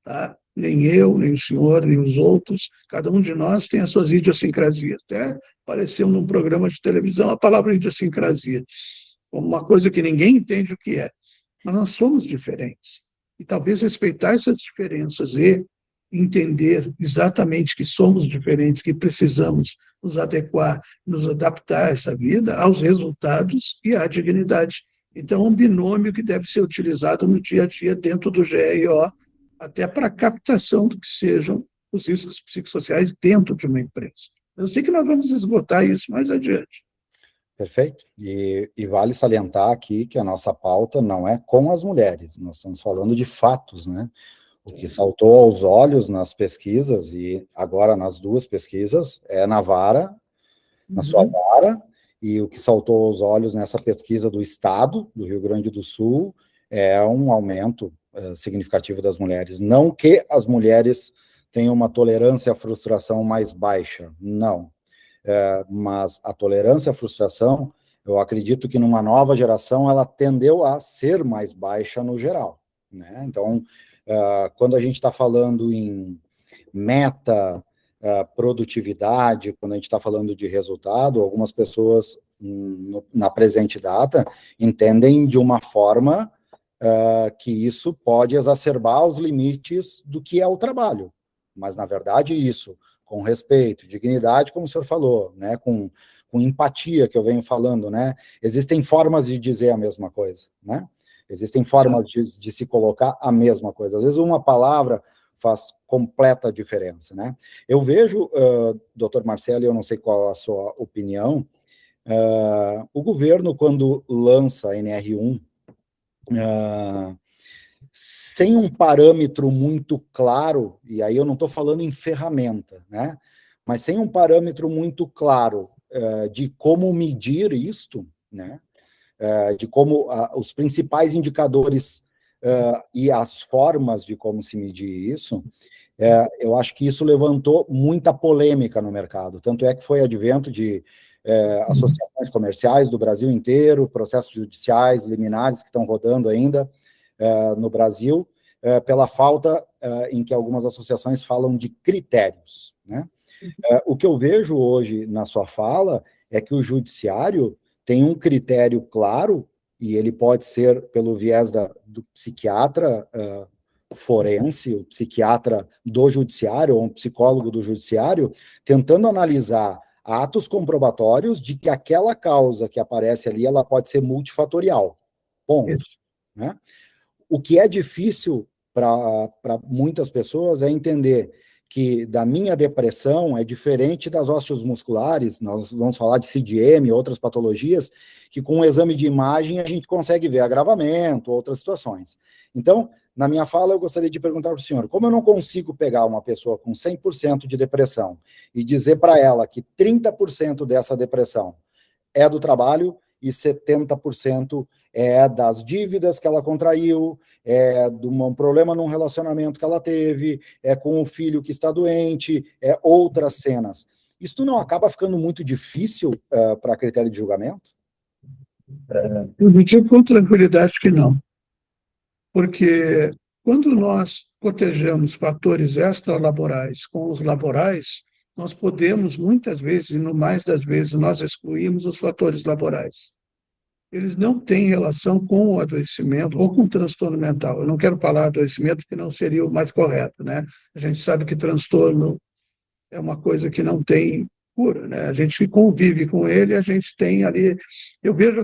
tá? Nem eu, nem o senhor, nem os outros. Cada um de nós tem as suas idiosincrasias. Até apareceu num programa de televisão a palavra idiosincrasia, como uma coisa que ninguém entende o que é. Mas nós somos diferentes. E talvez respeitar essas diferenças e entender exatamente que somos diferentes, que precisamos nos adequar, nos adaptar a essa vida, aos resultados e à dignidade. Então, um binômio que deve ser utilizado no dia a dia dentro do GRO, até para a captação do que sejam os riscos psicossociais dentro de uma empresa. Eu sei que nós vamos esgotar isso mais adiante.
Perfeito. E vale salientar aqui que a nossa pauta não é com as mulheres, nós estamos falando de fatos, né? O que saltou aos olhos nas pesquisas, e agora nas duas pesquisas, é na vara, na sua vara, e o que saltou aos olhos nessa pesquisa do Estado, do Rio Grande do Sul, é um aumento significativo das mulheres. Não que as mulheres tenham uma tolerância à frustração mais baixa, não. Mas a tolerância à frustração, eu acredito que numa nova geração ela tendeu a ser mais baixa no geral, né? Então, quando a gente está falando em meta, produtividade, quando a gente está falando de resultado, algumas pessoas na presente data entendem de uma forma que isso pode exacerbar os limites do que é o trabalho. Mas, na verdade, isso, com respeito, dignidade, como o senhor falou, né, com empatia, que eu venho falando, né, existem formas de dizer a mesma coisa, né? Existem formas de se colocar a mesma coisa. Às vezes uma palavra faz completa diferença, né? Eu vejo, doutor Marcelo, eu não sei qual a sua opinião, o governo, quando lança a NR1, sem um parâmetro muito claro, e aí eu não estou falando em ferramenta, né? Mas sem um parâmetro muito claro de como medir isto, né? De como os principais indicadores e as formas de como se medir isso, eu acho que isso levantou muita polêmica no mercado. Tanto é que foi advento de associações comerciais do Brasil inteiro, processos judiciais, liminares que estão rodando ainda no Brasil, pela falta em que algumas associações falam de critérios, né? O que eu vejo hoje na sua fala é que o judiciário tem um critério claro, e ele pode ser pelo viés do psiquiatra forense, o psiquiatra do judiciário, ou um psicólogo do judiciário, tentando analisar atos comprobatórios de que aquela causa que aparece ali, ela pode ser multifatorial. Ponto. Né? O que é difícil para muitas pessoas é entender que da minha depressão é diferente das ósteos musculares, nós vamos falar de CDM, outras patologias, que com um exame de imagem a gente consegue ver agravamento, outras situações. Então, na minha fala, eu gostaria de perguntar para o senhor, como eu não consigo pegar uma pessoa com 100% de depressão e dizer para ela que 30% dessa depressão é do trabalho e 70% é das dívidas que ela contraiu, é de um problema num relacionamento que ela teve, é com o filho que está doente, é outras cenas. Isso não acaba ficando muito difícil para critério de julgamento?
Eu digo com tranquilidade que não, porque quando nós cotejamos fatores extralaborais com os laborais, nós podemos, muitas vezes, e no mais das vezes, nós excluímos os fatores laborais. Eles não têm relação com o adoecimento ou com o transtorno mental. Eu não quero falar adoecimento, porque não seria o mais correto, né? A gente sabe que transtorno é uma coisa que não tem cura, né? A gente convive com ele, a gente tem ali... Eu vejo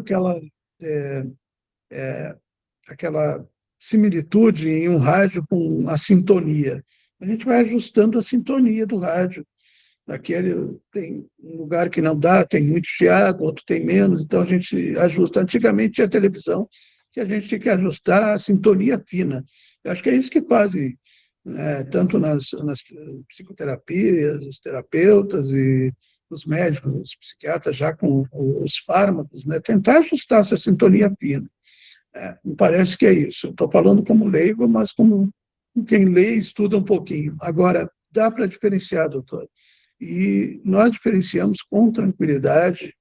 aquela similitude em um rádio com a sintonia. A gente vai ajustando a sintonia do rádio. Aquele tem um lugar que não dá, tem muito chiado, outro tem menos, então a gente ajusta. Antigamente tinha televisão que a gente tinha que ajustar a sintonia fina. Eu acho que é isso que fazem, tanto nas psicoterapias, os terapeutas e os médicos, os psiquiatras, já com os fármacos, né, tentar ajustar essa sintonia fina. Me parece que é isso. Estou falando como leigo, mas como quem lê e estuda um pouquinho. Agora, dá para diferenciar, doutor. E nós diferenciamos com tranquilidade,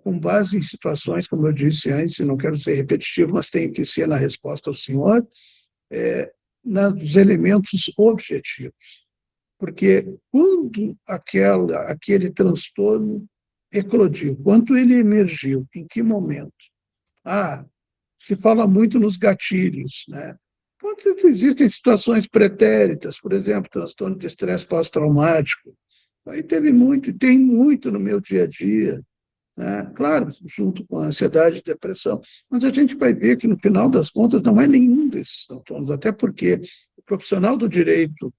com base em situações, como eu disse antes, não quero ser repetitivo, mas tenho que ser na resposta ao senhor, nos elementos objetivos. Porque quando aquele transtorno eclodiu, quando ele emergiu, em que momento? Se fala muito nos gatilhos, né? Quando existem situações pretéritas, por exemplo, transtorno de estresse pós-traumático, aí teve muito, e tem muito no meu dia a dia, né? Claro, junto com a ansiedade e depressão, mas a gente vai ver que, no final das contas, não é nenhum desses transtornos, até porque o profissional do direito,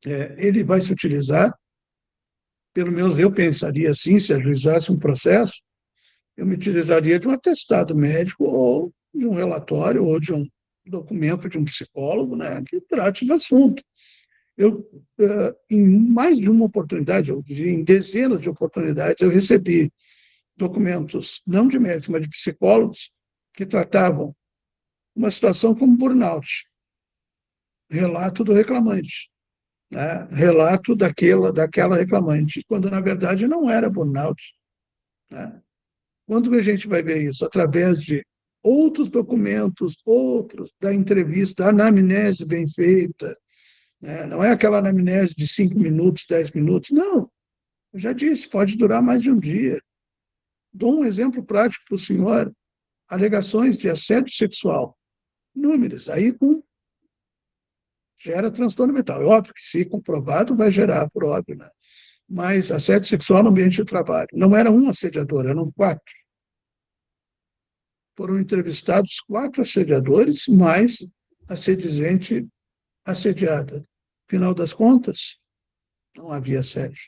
ele vai se utilizar, pelo menos eu pensaria assim, se ajuizasse um processo, eu me utilizaria de um atestado médico ou de um relatório ou de um documento de um psicólogo, né, que trate do assunto. Em mais de uma oportunidade, eu diria em dezenas de oportunidades, eu recebi documentos, não de médicos, mas de psicólogos, que tratavam uma situação como burnout, relato do reclamante, né, relato daquela reclamante, quando na verdade não era burnout, né? Quando a gente vai ver isso? Através de outros documentos, da entrevista, da anamnese bem feita, né? Não é aquela anamnese de 5 minutos, 10 minutos, não. Eu já disse, pode durar mais de um dia. Dou um exemplo prático para o senhor, alegações de assédio sexual, inúmeras, aí gera transtorno mental. É óbvio que, se comprovado, vai gerar, por óbvio, né? Mas assédio sexual no ambiente de trabalho. Não era um assediador, eram 4. Foram entrevistados 4 assediadores, mais assediante assediada. Final das contas, não havia assédio.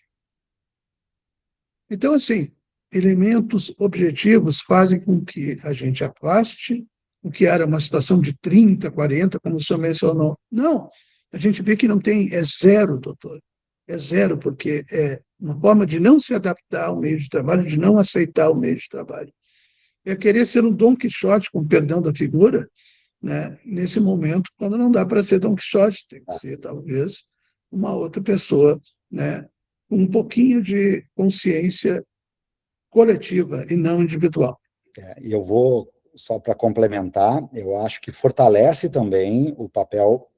Então, assim, elementos objetivos fazem com que a gente afaste o que era uma situação de 30, 40, como o senhor mencionou. Não, a gente vê que não tem, é zero, doutor. é zero, porque é uma forma de não se adaptar ao meio de trabalho, de não aceitar o meio de trabalho. É querer ser um Dom Quixote, com perdão da figura, né, nesse momento, quando não dá para ser Dom Quixote, tem que ser, talvez, uma outra pessoa, né, com um pouquinho de consciência coletiva e não individual.
E eu vou, só para complementar, eu acho que fortalece também o papel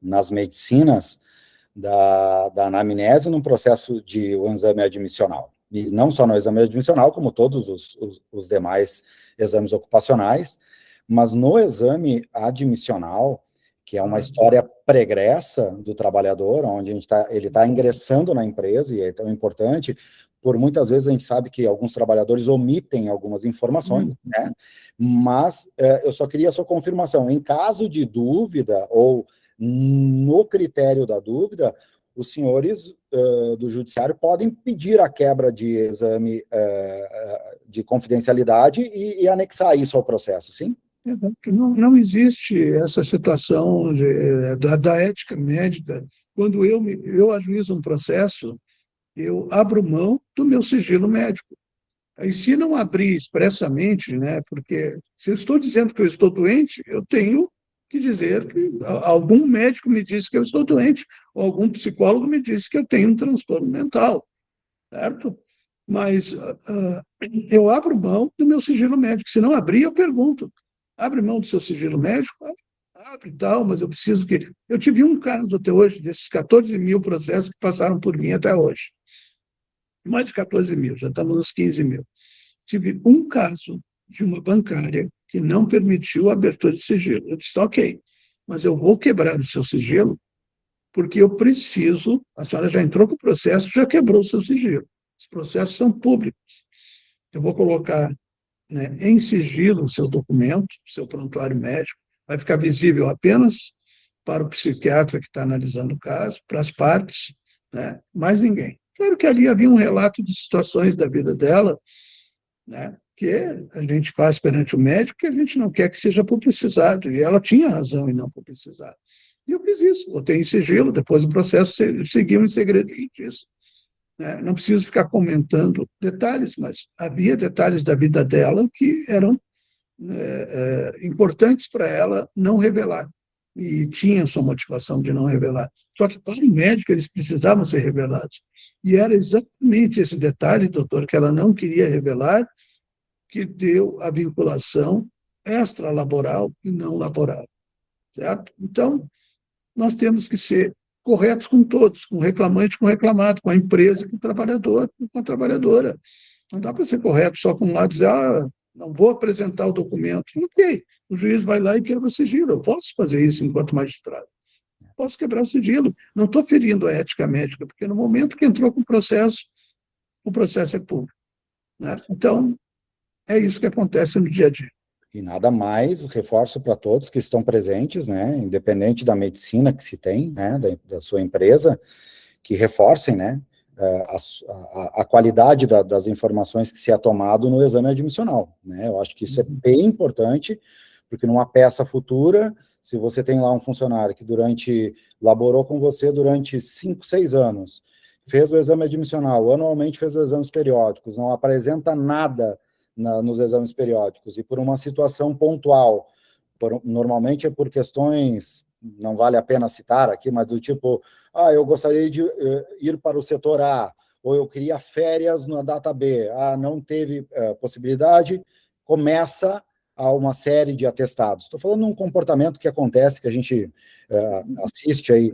nas medicinas da anamnese no processo de um exame admissional. E não só no exame admissional, como todos os demais exames ocupacionais, mas no exame admissional, que é uma história pregressa do trabalhador, onde ele está ingressando na empresa, e é tão importante, por muitas vezes a gente sabe que alguns trabalhadores omitem algumas informações, né? Mas eu só queria a sua confirmação. Em caso de dúvida, ou no critério da dúvida, os senhores do judiciário podem pedir a quebra de exame de confidencialidade e anexar isso ao processo, sim?
Não existe essa situação da ética médica. Quando eu ajuizo um processo, eu abro mão do meu sigilo médico. E se não abrir expressamente, né, porque se eu estou dizendo que eu estou doente, eu tenho que dizer que algum médico me disse que eu estou doente, ou algum psicólogo me disse que eu tenho um transtorno mental, certo? Mas eu abro mão do meu sigilo médico. Se não abrir, eu pergunto: abre mão do seu sigilo médico? Abre e tal, mas eu preciso que. Eu tive um caso até hoje, desses 14 mil processos que passaram por mim até hoje. Mais de 14 mil, já estamos nos 15 mil. Tive um caso de uma bancária que não permitiu a abertura de sigilo. Eu disse: ok, mas eu vou quebrar o seu sigilo porque eu preciso. A senhora já entrou com o processo, já quebrou o seu sigilo. Os processos são públicos. Eu vou colocar, né, em sigilo o seu documento, o seu prontuário médico, vai ficar visível apenas para o psiquiatra que está analisando o caso, para as partes, né, mais ninguém. Claro que ali havia um relato de situações da vida dela, né, que a gente faz perante o médico, que a gente não quer que seja publicizado, e ela tinha razão em não publicizar. E eu fiz isso, botei em sigilo, depois o processo seguiu em segredo de justiça. Né? Não preciso ficar comentando detalhes, mas havia detalhes da vida dela que eram importantes para ela não revelar, e tinha sua motivação de não revelar. Só que para o médico eles precisavam ser revelados. E era exatamente esse detalhe, doutor, que ela não queria revelar, que deu a vinculação extralaboral e não laboral, certo? Então, nós temos que ser corretos com todos, com o reclamante, com o reclamado, com a empresa, com o trabalhador, com a trabalhadora. Não dá para ser correto só com um lado e dizer: não vou apresentar o documento. Ok, o juiz vai lá e quebra o sigilo. Eu posso fazer isso enquanto magistrado. Posso quebrar o sigilo. Não estou ferindo a ética médica, porque no momento que entrou com o processo é público. Né? Então, é isso que acontece no dia a dia.
E nada mais, reforço para todos que estão presentes, né, independente da medicina que se tem, né, da sua empresa, que reforcem, né, a qualidade das informações que se é tomado no exame admissional, né. Eu acho que isso é bem importante, porque numa peça futura, se você tem lá um funcionário que laborou com você durante 5, 6 anos, fez o exame admissional, anualmente fez os exames periódicos, não apresenta nada nos exames periódicos, e por uma situação pontual, normalmente é por questões, não vale a pena citar aqui, mas do tipo, eu gostaria de ir para o setor A, ou eu queria férias na data B, não teve possibilidade, começa a uma série de atestados. Estou falando de um comportamento que acontece, que a gente assiste aí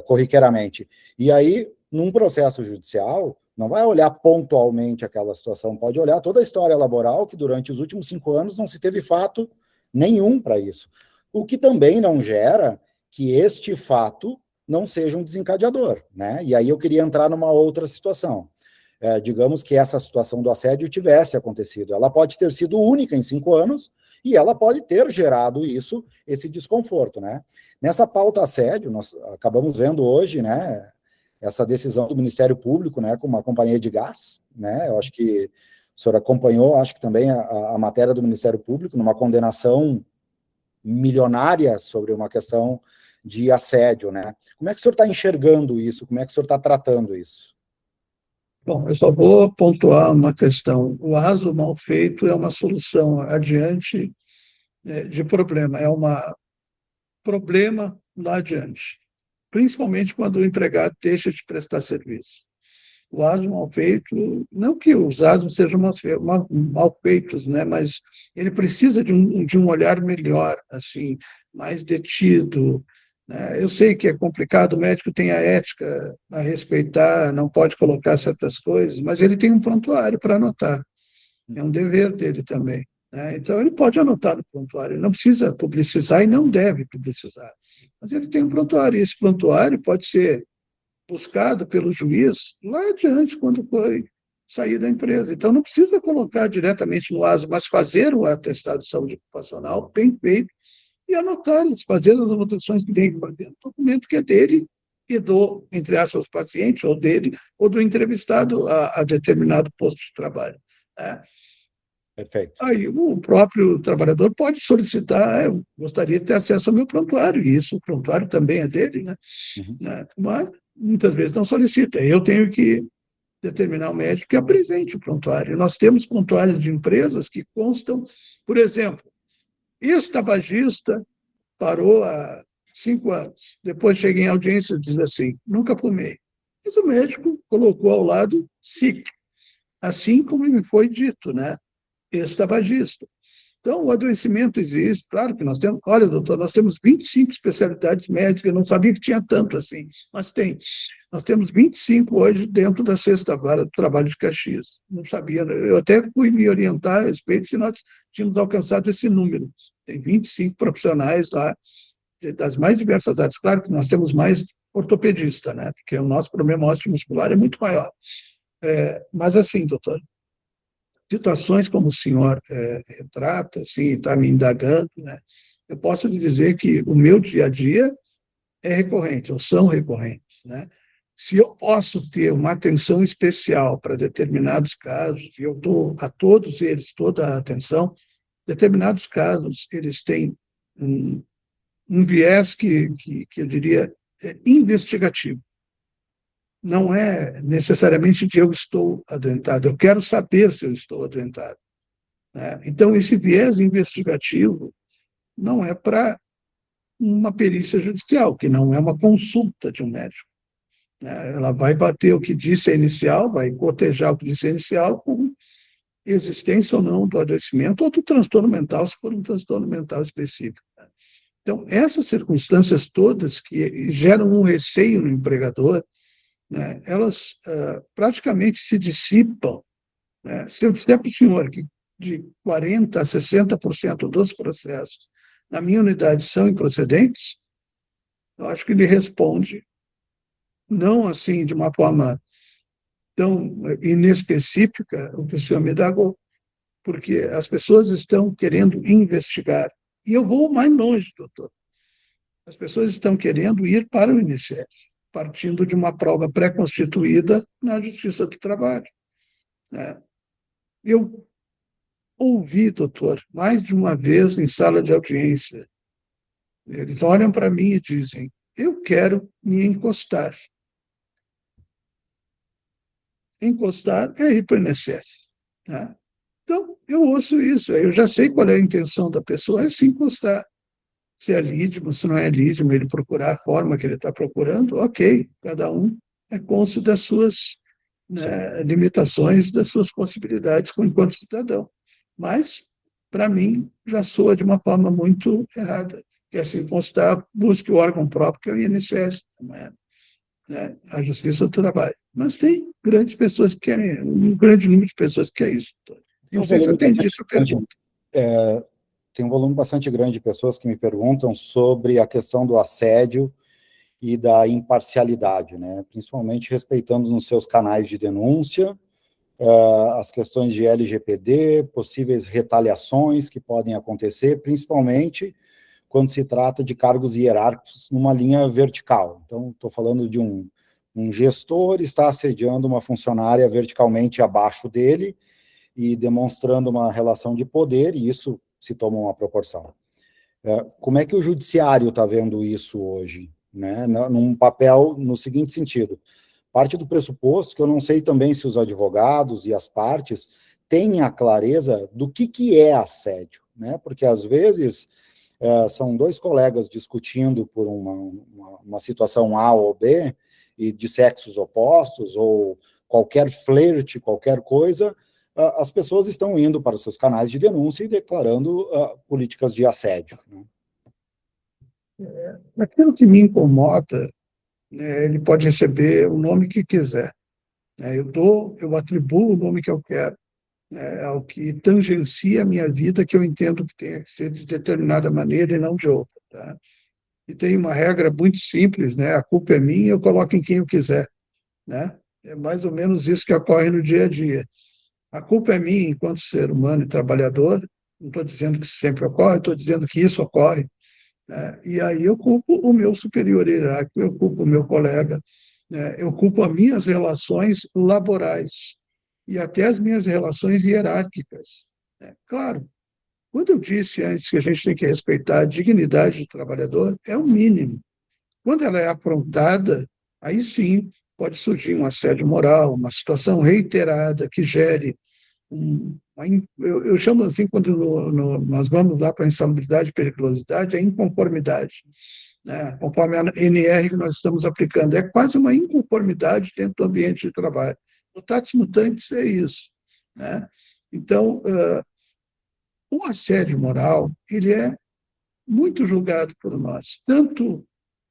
corriqueiramente. E aí, num processo judicial, não vai olhar pontualmente aquela situação, pode olhar toda a história laboral, que durante os últimos 5 anos não se teve fato nenhum para isso. O que também não gera que este fato não seja um desencadeador, né? E aí eu queria entrar numa outra situação. Digamos que essa situação do assédio tivesse acontecido. Ela pode ter sido única em 5 anos e ela pode ter gerado esse desconforto, né? Nessa pauta assédio, nós acabamos vendo hoje, né, essa decisão do Ministério Público, né, com uma companhia de gás, né, eu acho que o senhor acompanhou, acho que também a matéria do Ministério Público, numa condenação milionária sobre uma questão de assédio, né? Como é que o senhor está enxergando isso? Como é que o senhor está tratando isso?
Bom, eu só vou pontuar uma questão. O aso mal feito é uma solução adiante de problema, é um problema lá adiante, principalmente quando o empregado deixa de prestar serviço. O asno mal feito, não que os asnos sejam mal feitos, né, mas ele precisa de um olhar melhor, assim, mais detido, né? Eu sei que é complicado, o médico tem a ética a respeitar, não pode colocar certas coisas, mas ele tem um prontuário para anotar, é um dever dele também, né? Então, ele pode anotar no prontuário, ele não precisa publicizar e não deve publicizar, mas ele tem um prontuário, e esse prontuário pode ser buscado pelo juiz lá adiante, quando foi sair da empresa. Então, não precisa colocar diretamente no ASO, mas fazer o atestado de saúde ocupacional bem feito e anotar, fazer as anotações que tem que fazer no documento que é dele e do, entre aspas, paciente, ou dele, ou do entrevistado a determinado posto de trabalho, né?
Perfeito.
Aí o próprio trabalhador pode solicitar, eu gostaria de ter acesso ao meu prontuário, e isso, o prontuário também é dele, né?
Uhum.
Mas muitas vezes não solicita. Eu tenho que determinar o médico que apresente o prontuário. Nós temos prontuários de empresas que constam, por exemplo, ex-tabagista parou há 5 anos. Depois cheguei em audiência e diz assim, nunca fumei. Mas o médico colocou ao lado SIC, assim como me foi dito, né? Ex-tabagista. Então, o adoecimento existe, claro que nós temos. Olha, doutor, nós temos 25 especialidades médicas, eu não sabia que tinha tanto assim, mas tem. Nós temos 25 hoje dentro da sexta vara do trabalho de Caxias. Não sabia, eu até fui me orientar a respeito se nós tínhamos alcançado esse número. Tem 25 profissionais lá, das mais diversas áreas. Claro que nós temos mais ortopedista, né? Porque o nosso problema osteomuscular é muito maior. Mas assim, doutor, situações como o senhor retrata, assim, está me indagando, né? Eu posso lhe dizer que o meu dia a dia é recorrente, ou são recorrentes, né? Se eu posso ter uma atenção especial para determinados casos, e eu dou a todos eles toda a atenção, determinados casos, eles têm um viés que eu diria investigativo. Não é necessariamente de eu estou adoentado, eu quero saber se eu estou adoentado, né? Então, esse viés investigativo não é para uma perícia judicial, que não é uma consulta de um médico, né? Ela vai bater o que disse a inicial, vai cotejar o que disse a inicial com existência ou não do adoecimento ou do transtorno mental, se for um transtorno mental específico, né? Então, essas circunstâncias todas que geram um receio no empregador, né, elas praticamente se dissipam, né? Se eu disser para o senhor que de 40% a 60% dos processos na minha unidade são improcedentes, eu acho que ele responde, não assim de uma forma tão inespecífica, o que o senhor me indagou, porque as pessoas estão querendo investigar. E eu vou mais longe, doutor. As pessoas estão querendo ir para o INSS, partindo de uma prova pré-constituída na Justiça do Trabalho, né? Eu ouvi, doutor, mais de uma vez em sala de audiência, eles olham para mim e dizem: eu quero me encostar. Encostar é ir para o INSS, né? Então, eu ouço isso, eu já sei qual é a intenção da pessoa, é se encostar. Se é lídimo, se não é lídimo, ele procurar a forma que ele está procurando, ok, cada um é cônscio das suas, né, limitações, das suas possibilidades enquanto cidadão. Mas, para mim, já soa de uma forma muito errada, que é se constar, busque o órgão próprio, que é o INSS, não é, né, a Justiça do Trabalho. Mas tem grandes pessoas que querem, um grande número de pessoas que quer isso.
Tem
Não
um
sei se eu
volume
atendi a
bastante
sua
grande,
pergunta.
tem um volume bastante grande de pessoas que me perguntam sobre a questão do assédio e da imparcialidade, né? Principalmente respeitando nos seus canais de denúncia, as questões de LGPD, possíveis retaliações que podem acontecer, principalmente quando se trata de cargos hierárquicos numa linha vertical. Então, estou falando de um gestor está assediando uma funcionária verticalmente abaixo dele e demonstrando uma relação de poder, e isso se toma uma proporção. Como é que o judiciário está vendo isso hoje? Né? Num papel no seguinte sentido: parte do pressuposto que eu não sei também se os advogados e as partes têm a clareza do que é assédio, né? Porque às vezes são dois colegas discutindo por uma situação A ou B, e de sexos opostos, ou qualquer flerte, qualquer coisa, as pessoas estão indo para os seus canais de denúncia e declarando políticas de assédio. Né?
Aquilo que me incomoda, né, ele pode receber o nome que quiser. Né? Eu atribuo o nome que eu quero, né, ao que tangencia a minha vida, que eu entendo que tem que ser de determinada maneira e não de outra. Tá? E tem uma regra muito simples, né? A culpa é minha, eu coloco em quem eu quiser. Né? É mais ou menos isso que ocorre no dia a dia. A culpa é minha enquanto ser humano e trabalhador. Não estou dizendo que isso sempre ocorre, estou dizendo que isso ocorre. Né? E aí eu culpo o meu superior hierárquico, eu culpo o meu colega, né? Eu culpo as minhas relações laborais e até as minhas relações hierárquicas. Né? Claro, quando eu disse antes que a gente tem que respeitar a dignidade do trabalhador, é o mínimo. Quando ela é afrontada, aí sim pode surgir um assédio moral, uma situação reiterada que gere eu chamo assim, quando nós vamos lá para a insalubridade e periculosidade, é inconformidade. Né? Conforme a NR que nós estamos aplicando, é quase uma inconformidade dentro do ambiente de trabalho. Mutatis mutandis é isso. Né? Então, o assédio moral, ele é muito julgado por nós, tanto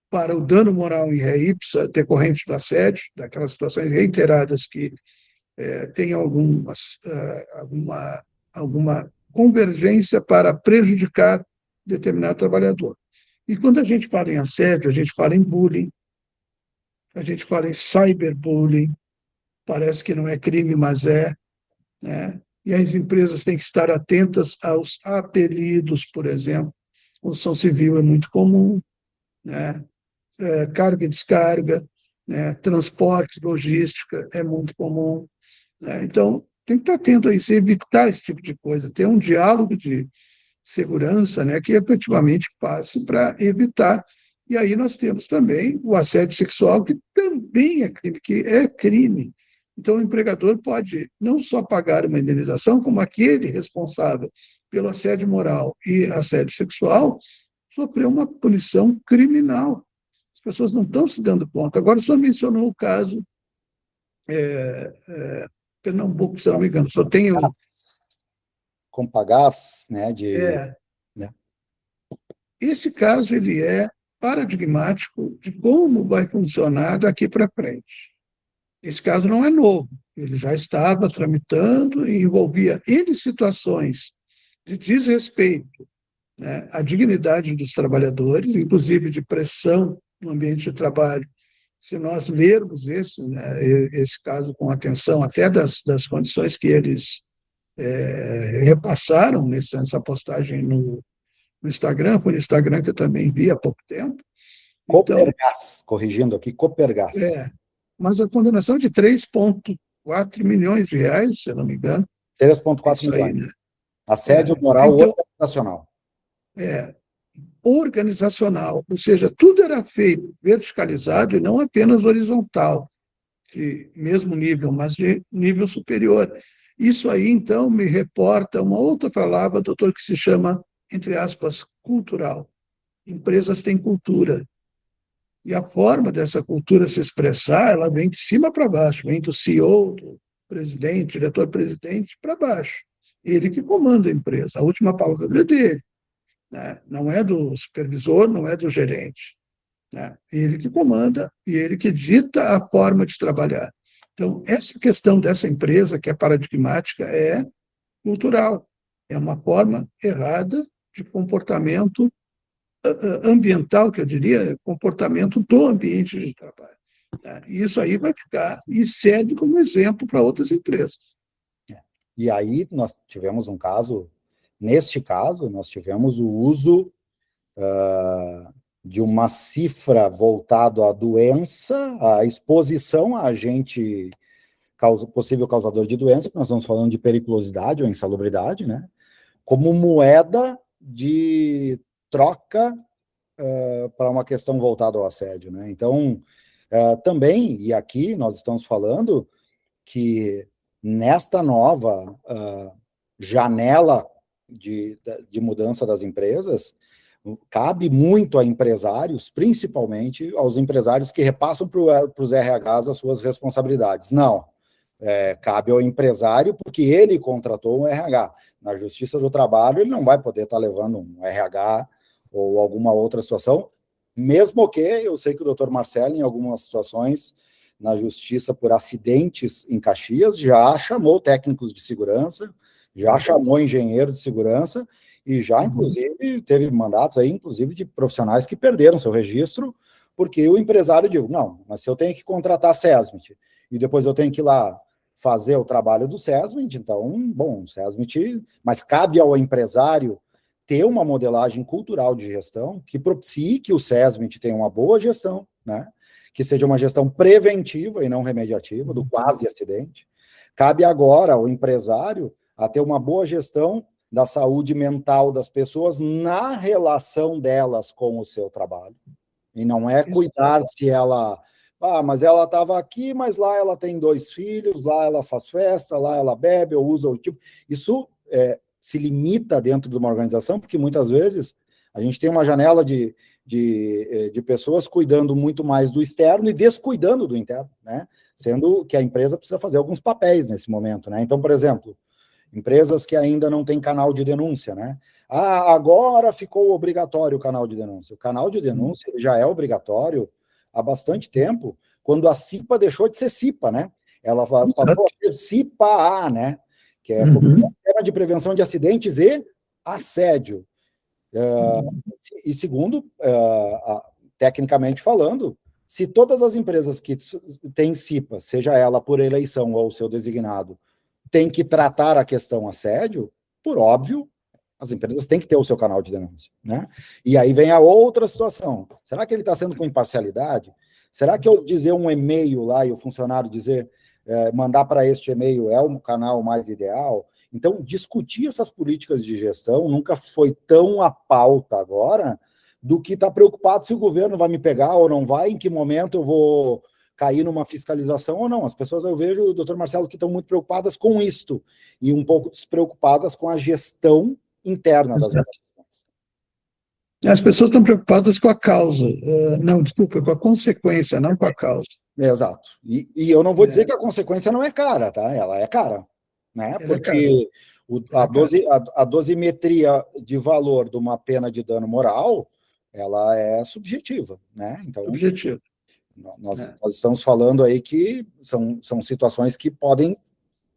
para o dano moral em ré ipsa decorrente do assédio, daquelas situações reiteradas que tem alguma convergência para prejudicar determinado trabalhador. E quando a gente fala em assédio, a gente fala em bullying, a gente fala em cyberbullying, parece que não é crime, mas é. Né? E as empresas têm que estar atentas aos apelidos, por exemplo. Construção civil é muito comum, né? Carga e descarga, né? Transporte, logística é muito comum. Né? Então, tem que estar atento a isso, evitar esse tipo de coisa, ter um diálogo de segurança, né, que efetivamente passe para evitar. E aí nós temos também o assédio sexual, que também é crime, que é crime. Então, o empregador pode não só pagar uma indenização, como aquele responsável pelo assédio moral e assédio sexual sofrer uma punição criminal. As pessoas não estão se dando conta. Agora, só mencionou o caso Pernambuco, se não me engano, só tem um.
Compagás, né, né?
Esse caso ele é paradigmático de como vai funcionar daqui para frente. Esse caso não é novo, ele já estava tramitando e envolvia N situações de desrespeito, né, à dignidade dos trabalhadores, inclusive de pressão no ambiente de trabalho. Se nós lermos esse caso com atenção, até das condições que eles repassaram nessa postagem no Instagram, foi no Instagram que eu também vi há pouco tempo. Então,
Copergás, corrigindo aqui, Copergás.
Mas a condenação é de 3,4 milhões de reais, se eu não me engano.
3,4 milhões.
Aí, né?
Assédio moral
então,
organizacional.
Organizacional, ou seja, tudo era feito verticalizado e não apenas horizontal, de mesmo nível, mas de nível superior. Isso aí, então, me reporta uma outra palavra, doutor, que se chama, entre aspas, cultural. Empresas têm cultura. E a forma dessa cultura se expressar, ela vem de cima para baixo, vem do CEO, do presidente, diretor-presidente, para baixo. Ele que comanda a empresa. A última palavra é dele. Né? Não é do supervisor, não é do gerente. Né? Ele que comanda e ele que dita a forma de trabalhar. Então, essa questão dessa empresa, que é paradigmática, é cultural. É uma forma errada de comportamento ambiental, que eu diria, comportamento do ambiente de trabalho. Né? E isso aí vai ficar e serve como exemplo para outras empresas.
E aí nós tivemos um caso, neste caso, nós tivemos o uso de uma cifra voltado à doença, à exposição a agente possível causador de doença, nós estamos falando de periculosidade ou insalubridade, né? Como moeda de troca para uma questão voltada ao assédio, né? Então, também, e aqui nós estamos falando que nesta nova janela de mudança das empresas, cabe muito a empresários, principalmente aos empresários que repassam para os RHs as suas responsabilidades. Não, cabe ao empresário porque ele contratou um RH. Na Justiça do Trabalho, ele não vai poder estar levando um RH ou alguma outra situação, mesmo que eu sei que o doutor Marcelo, em algumas situações, na Justiça por acidentes em Caxias, já chamou técnicos de segurança, já chamou engenheiro de segurança, e já, inclusive, teve mandatos aí, inclusive, de profissionais que perderam seu registro, porque o empresário diz, não, mas se eu tenho que contratar SESMIT, e depois eu tenho que ir lá fazer o trabalho do SESMIT, então, bom, o SESMIT, mas cabe ao empresário ter uma modelagem cultural de gestão que propicie que o SESMIT tenha uma boa gestão, né? Que seja uma gestão preventiva e não remediativa, do quase acidente. Cabe agora ao empresário a ter uma boa gestão da saúde mental das pessoas na relação delas com o seu trabalho. E não é cuidar se ela... mas ela estava aqui, mas lá ela tem 2 filhos, lá ela faz festa, lá ela bebe ou usa o tipo... Isso se limita dentro de uma organização, porque muitas vezes a gente tem uma janela de pessoas cuidando muito mais do externo e descuidando do interno, né? Sendo que a empresa precisa fazer alguns papéis nesse momento, né? Então, por exemplo, empresas que ainda não têm canal de denúncia, né? Agora ficou obrigatório o canal de denúncia. O canal de denúncia já é obrigatório há bastante tempo, quando a CIPA deixou de ser CIPA, né? Ela passou a ser CIPA-A, né? Que é o Programa de Prevenção de Acidentes e Assédio. E segundo, tecnicamente falando, se todas as empresas que têm CIPA, seja ela por eleição ou seu designado, têm que tratar a questão assédio, por óbvio, as empresas têm que ter o seu canal de denúncia, né? E aí vem a outra situação. Será que ele está sendo com imparcialidade? Será que eu dizer um e-mail lá e o funcionário dizer, mandar para este e-mail é o canal mais ideal? Então, discutir essas políticas de gestão nunca foi tão à pauta agora do que estar preocupado se o governo vai me pegar ou não vai, em que momento eu vou cair numa fiscalização ou não. As pessoas, eu vejo, doutor Marcelo, que estão muito preocupadas com isto e um pouco despreocupadas com a gestão interna das organizações.
As pessoas estão preocupadas com a causa. Não, desculpa, com a consequência, não com a causa.
Exato. E eu não vou dizer que a consequência não é cara, tá? Ela é cara. Né? Porque a dosimetria de valor de uma pena de dano moral, ela é subjetiva, né? Então,
subjetiva.
Nós estamos falando aí que são situações que podem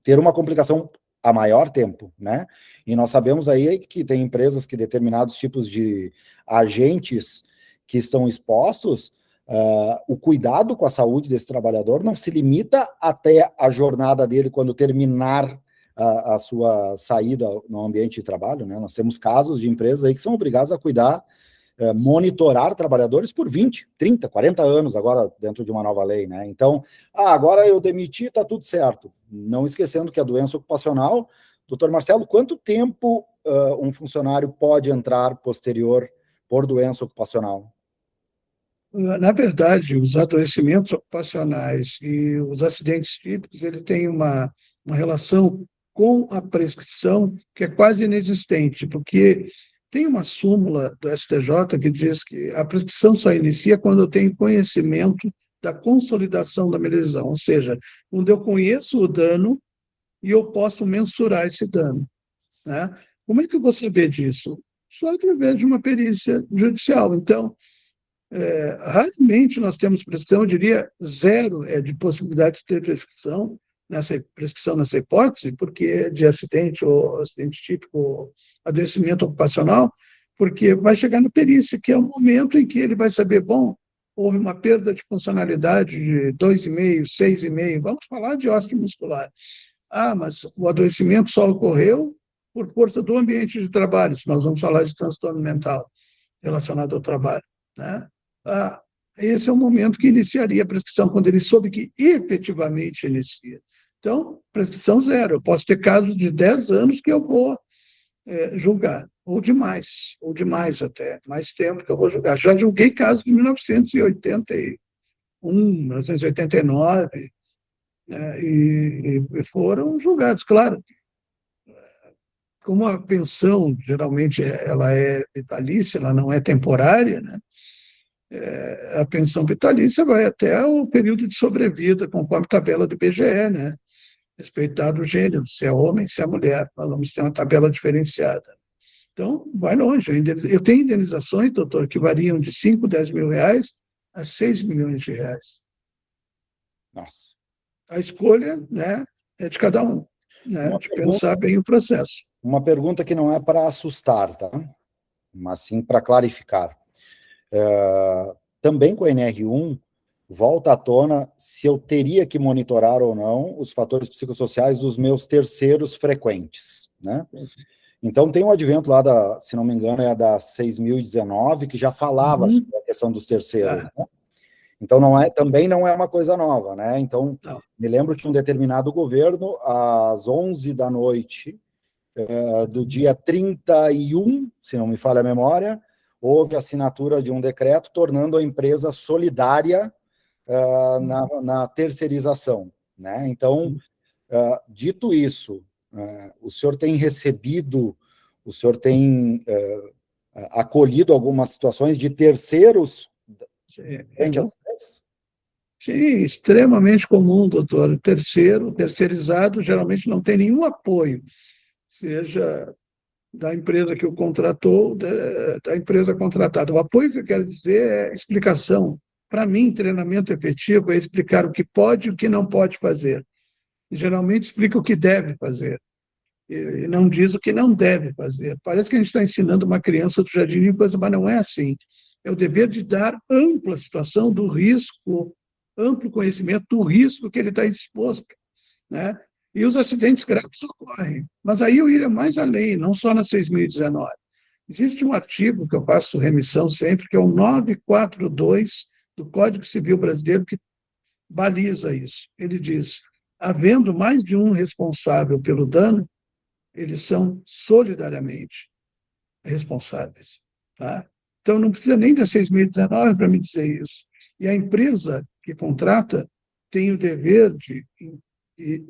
ter uma complicação a maior tempo, né? E nós sabemos aí que tem empresas que determinados tipos de agentes que estão expostos, o cuidado com a saúde desse trabalhador não se limita até a jornada dele quando terminar a sua saída no ambiente de trabalho, né? Nós temos casos de empresas aí que são obrigadas a cuidar, monitorar trabalhadores por 20, 30, 40 anos agora dentro de uma nova lei, né? Então, agora eu demiti, tá tudo certo. Não esquecendo que a doença ocupacional, doutor Marcelo, quanto tempo um funcionário pode entrar posterior por doença ocupacional?
Na verdade, os adoecimentos ocupacionais e os acidentes típicos, ele tem uma relação com a prescrição que é quase inexistente, porque tem uma súmula do STJ que diz que a prescrição só inicia quando eu tenho conhecimento da consolidação da minha lesão, ou seja, quando eu conheço o dano e eu posso mensurar esse dano, né? Como é que eu vou saber disso? Só através de uma perícia judicial. Então, raramente nós temos prescrição, eu diria zero de possibilidade de ter prescrição nessa hipótese, porque é de acidente ou acidente típico, ou adoecimento ocupacional, porque vai chegar na perícia, que é o momento em que ele vai saber, bom, houve uma perda de funcionalidade de 2,5, 6,5, vamos falar de osteomuscular. Mas o adoecimento só ocorreu por força do ambiente de trabalho, se nós vamos falar de transtorno mental relacionado ao trabalho, né? Esse é o momento que iniciaria a prescrição, quando ele soube que efetivamente inicia. Então, prescrição zero. Eu posso ter casos de 10 anos que eu vou julgar. ou demais até, mais tempo que eu vou julgar. Já julguei casos de 1981, 1989, né, e foram julgados, claro. Como a pensão, geralmente, ela é vitalícia, ela não é temporária, né? A pensão vitalícia vai até o período de sobrevida, conforme tabela do IBGE, né? Respeitado o gênero, se é homem, se é mulher. Nós vamos ter uma tabela diferenciada. Então, vai longe. Eu tenho indenizações, doutor, que variam de 5, 10 mil reais a 6 milhões de reais.
Nossa.
A escolha, né, é de cada um, né, de pensar bem o processo.
Uma pergunta que não é para assustar, tá? Mas sim para clarificar. Também com a NR1, volta à tona se eu teria que monitorar ou não os fatores psicossociais dos meus terceiros frequentes, né? Então, tem um advento lá, se não me engano, é da 6.019, que já falava sobre a questão dos terceiros, né? Então, também não é uma coisa nova, né? Então, me lembro que um determinado governo, às 11 da noite, do dia 31, se não me falha a memória, houve assinatura de um decreto tornando a empresa solidária na terceirização, né? Então, dito isso, o senhor tem recebido, o senhor tem acolhido algumas situações de terceiros frente às empresas?
Sim, extremamente comum, doutor. Terceirizado, geralmente não tem nenhum apoio, seja da empresa que o contratou, da empresa contratada. O apoio que eu quero dizer é explicação. Para mim, treinamento efetivo é explicar o que pode e o que não pode fazer. E, geralmente explica o que deve fazer e não diz o que não deve fazer. Parece que a gente está ensinando uma criança do jardim de infância, mas não é assim. É o dever de dar ampla situação do risco, amplo conhecimento do risco que ele está exposto, né? E os acidentes graves ocorrem. Mas aí eu iria mais além, não só na 6.019. Existe um artigo que eu faço remissão sempre, que é o 942 do Código Civil Brasileiro, que baliza isso. Ele diz: havendo mais de um responsável pelo dano, eles são solidariamente responsáveis. Tá? Então, não precisa nem da 6.019 para me dizer isso. E a empresa que contrata tem o dever de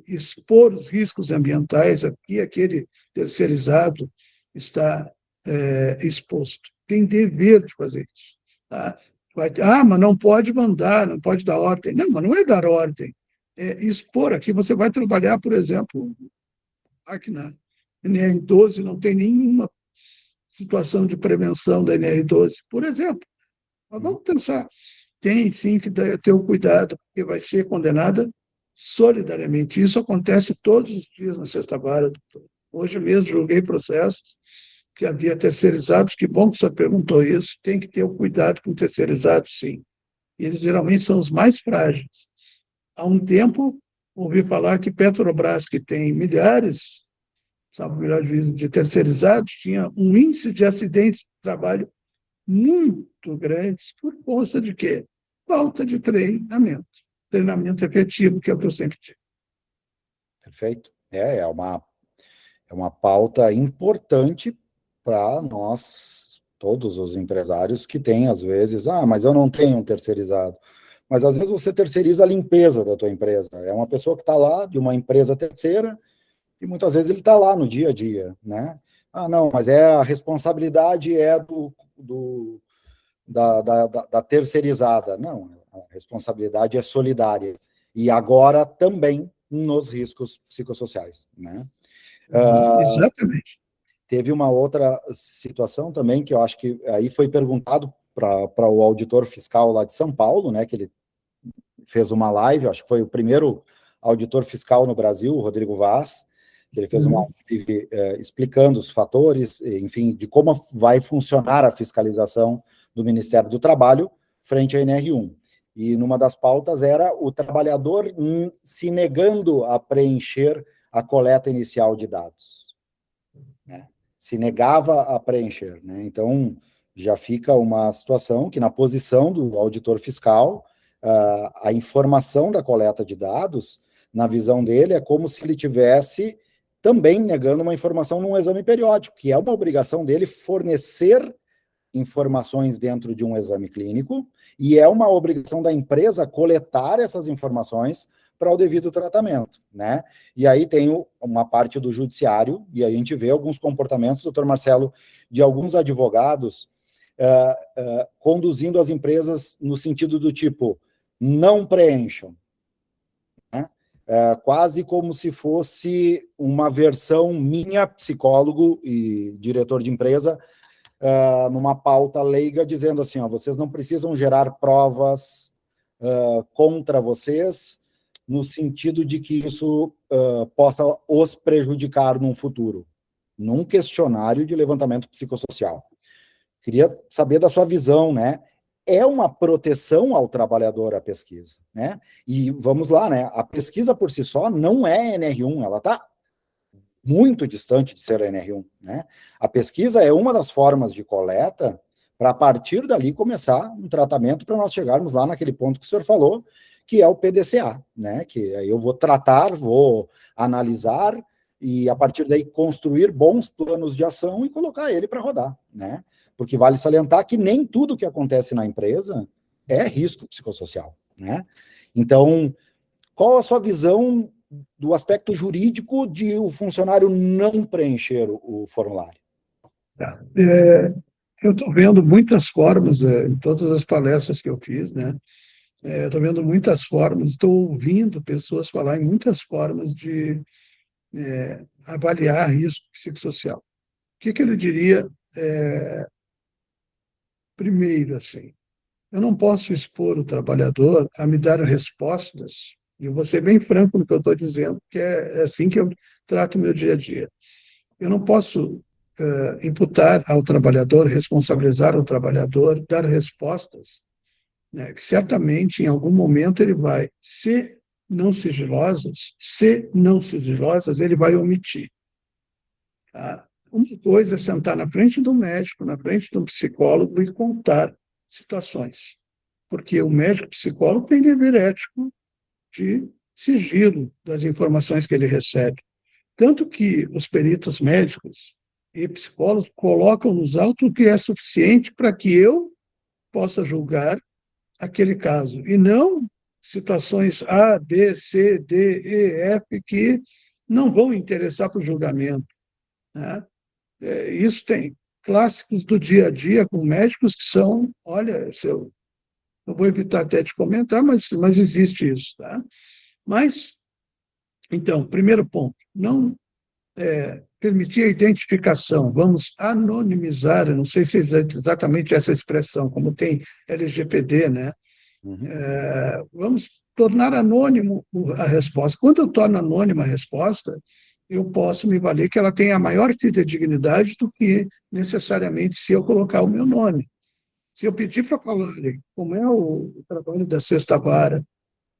expor os riscos ambientais a que aquele terceirizado está exposto. Tem dever de fazer isso. Tá? Mas não pode mandar, não pode dar ordem. Não, mas não é dar ordem. É expor aqui. Você vai trabalhar, por exemplo, aqui na NR12 não tem nenhuma situação de prevenção da NR12, por exemplo. Mas vamos pensar, tem sim que ter o cuidado, porque vai ser condenada solidariamente. Isso acontece todos os dias na Sexta Vara. Hoje mesmo julguei processos que havia terceirizados, que bom que o senhor perguntou isso, tem que ter o cuidado com terceirizados, sim. E eles geralmente são os mais frágeis. Há um tempo, ouvi falar que Petrobras, que tem milhares, sabe, melhor de terceirizados, tinha um índice de acidentes de trabalho muito grandes por conta de quê? Falta de treinamento. Treinamento efetivo, que é o que eu sempre digo.
Perfeito. É uma pauta importante para nós, todos os empresários que têm, às vezes, mas eu não tenho um terceirizado. Mas, às vezes, você terceiriza a limpeza da tua empresa. É uma pessoa que está lá, de uma empresa terceira, e muitas vezes ele está lá no dia a dia, né? Não, mas a responsabilidade é da terceirizada. Não, a responsabilidade é solidária. E agora também nos riscos psicossociais, né?
Exatamente.
Teve uma outra situação também, que eu acho que aí foi perguntado para o auditor fiscal lá de São Paulo, né, que ele fez uma live, acho que foi o primeiro auditor fiscal no Brasil, o Rodrigo Vaz, que ele fez uma live explicando os fatores, enfim, de como vai funcionar a fiscalização do Ministério do Trabalho frente à NR1. E numa das pautas era o trabalhador se negando a preencher a coleta inicial de dados, né? Se negava a preencher, né? Então, já fica uma situação que, na posição do auditor fiscal, a informação da coleta de dados, na visão dele, é como se ele tivesse também negando uma informação num exame periódico, que é uma obrigação dele fornecer informações dentro de um exame clínico, e é uma obrigação da empresa coletar essas informações para o devido tratamento, né? E aí tem uma parte do judiciário, e a gente vê alguns comportamentos, doutor Marcelo, de alguns advogados conduzindo as empresas no sentido do tipo, não preencham, né? Quase como se fosse uma versão minha, psicólogo e diretor de empresa, numa pauta leiga, dizendo assim, ó, vocês não precisam gerar provas contra vocês, no sentido de que isso possa os prejudicar num futuro, num questionário de levantamento psicossocial. Queria saber da sua visão, né? É uma proteção ao trabalhador a pesquisa, né? E vamos lá, né? A pesquisa por si só não é NR1, ela está muito distante de ser NR1, né? A pesquisa é uma das formas de coleta para, a partir dali, começar um tratamento para nós chegarmos lá naquele ponto que o senhor falou, que é o PDCA, né? Que aí eu vou tratar, vou analisar e, a partir daí, construir bons planos de ação e colocar ele para rodar, né? Porque vale salientar que nem tudo que acontece na empresa é risco psicossocial, né? Então, qual a sua visão do aspecto jurídico de o funcionário não preencher o formulário?
Tá. Eu estou vendo muitas formas, em todas as palestras que eu fiz, né? Estou vendo muitas formas, estou ouvindo pessoas falar em muitas formas de avaliar risco psicossocial. O que ele diria? Primeiro, assim, eu não posso expor o trabalhador a me dar respostas, e eu vou ser bem franco no que eu estou dizendo, que é assim que eu trato o meu dia a dia. Eu não posso imputar ao trabalhador, responsabilizar o trabalhador, dar respostas, né, que certamente em algum momento ele vai, se não sigilosas, ele vai omitir. Tá? Uma coisa é sentar na frente do médico, na frente do psicólogo e contar situações, porque o médico psicólogo tem dever ético de sigilo das informações que ele recebe. Tanto que os peritos médicos e psicólogos colocam nos autos o que é suficiente para que eu possa julgar aquele caso, e não situações A, B, C, D, E, F, que não vão interessar para o julgamento, né? Isso tem clássicos do dia a dia com médicos que são, olha, eu vou evitar até de comentar, mas existe isso, tá? Mas, então, primeiro ponto, não permitir a identificação, vamos anonimizar, eu não sei se é exatamente essa expressão, como tem LGPD, né?
Uhum.
Vamos tornar anônimo a resposta. Quando eu torno anônima a resposta, eu posso me valer que ela tem a maior fidedignidade do que necessariamente se eu colocar o meu nome. Se eu pedir para falar como é o trabalho da sexta vara,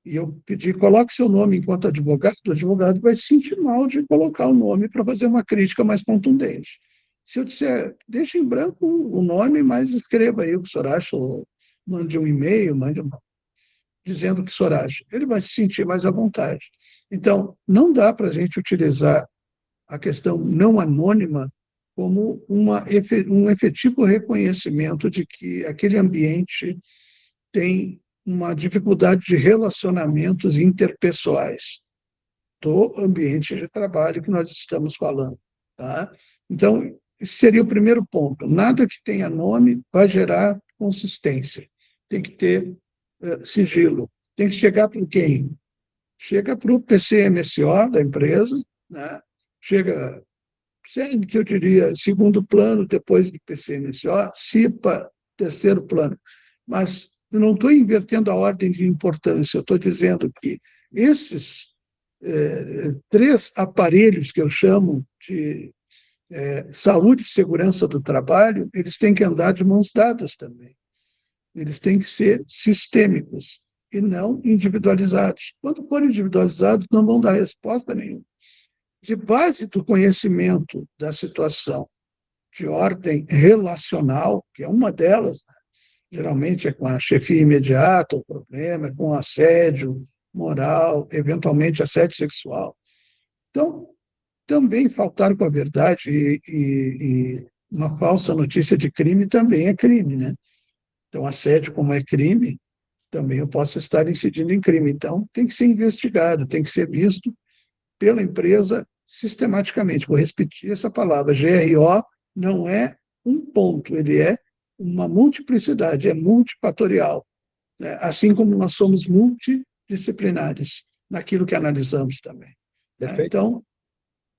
e eu pedir, coloque seu nome enquanto advogado, o advogado vai se sentir mal de colocar o nome para fazer uma crítica mais contundente. Se eu disser, deixe em branco o nome, mas escreva aí o que o senhor acha, ou mande um e-mail, dizendo o que o senhor acha, ele vai se sentir mais à vontade. Então, não dá para a gente utilizar a questão não anônima como um efetivo reconhecimento de que aquele ambiente tem uma dificuldade de relacionamentos interpessoais do ambiente de trabalho que nós estamos falando. Tá? Então, esse seria o primeiro ponto. Nada que tenha nome vai gerar consistência. Tem que ter sigilo. Tem que chegar para quem? Chega para o PCMSO da empresa, né? Chega, que eu diria, segundo plano, depois do PCMSO, CIPA, terceiro plano. Mas eu não estou invertendo a ordem de importância, eu estou dizendo que esses três aparelhos que eu chamo de saúde e segurança do trabalho, eles têm que andar de mãos dadas também. Eles têm que ser sistêmicos e não individualizados. Quando forem individualizados, não vão dar resposta nenhuma. De base do conhecimento da situação de ordem relacional, que é uma delas, né? Geralmente é com a chefia imediata, o problema é com assédio moral, eventualmente assédio sexual. Então, também faltar com a verdade e uma falsa notícia de crime também é crime, né? Então, assédio, como é crime, também eu posso estar incidindo em crime. Então, tem que ser investigado, tem que ser visto pela empresa sistematicamente. Vou repetir essa palavra: GRO não é um ponto, ele é uma multiplicidade, é multifatorial, né? Assim como nós somos multidisciplinares naquilo que analisamos também, né?
Perfeito.
Então,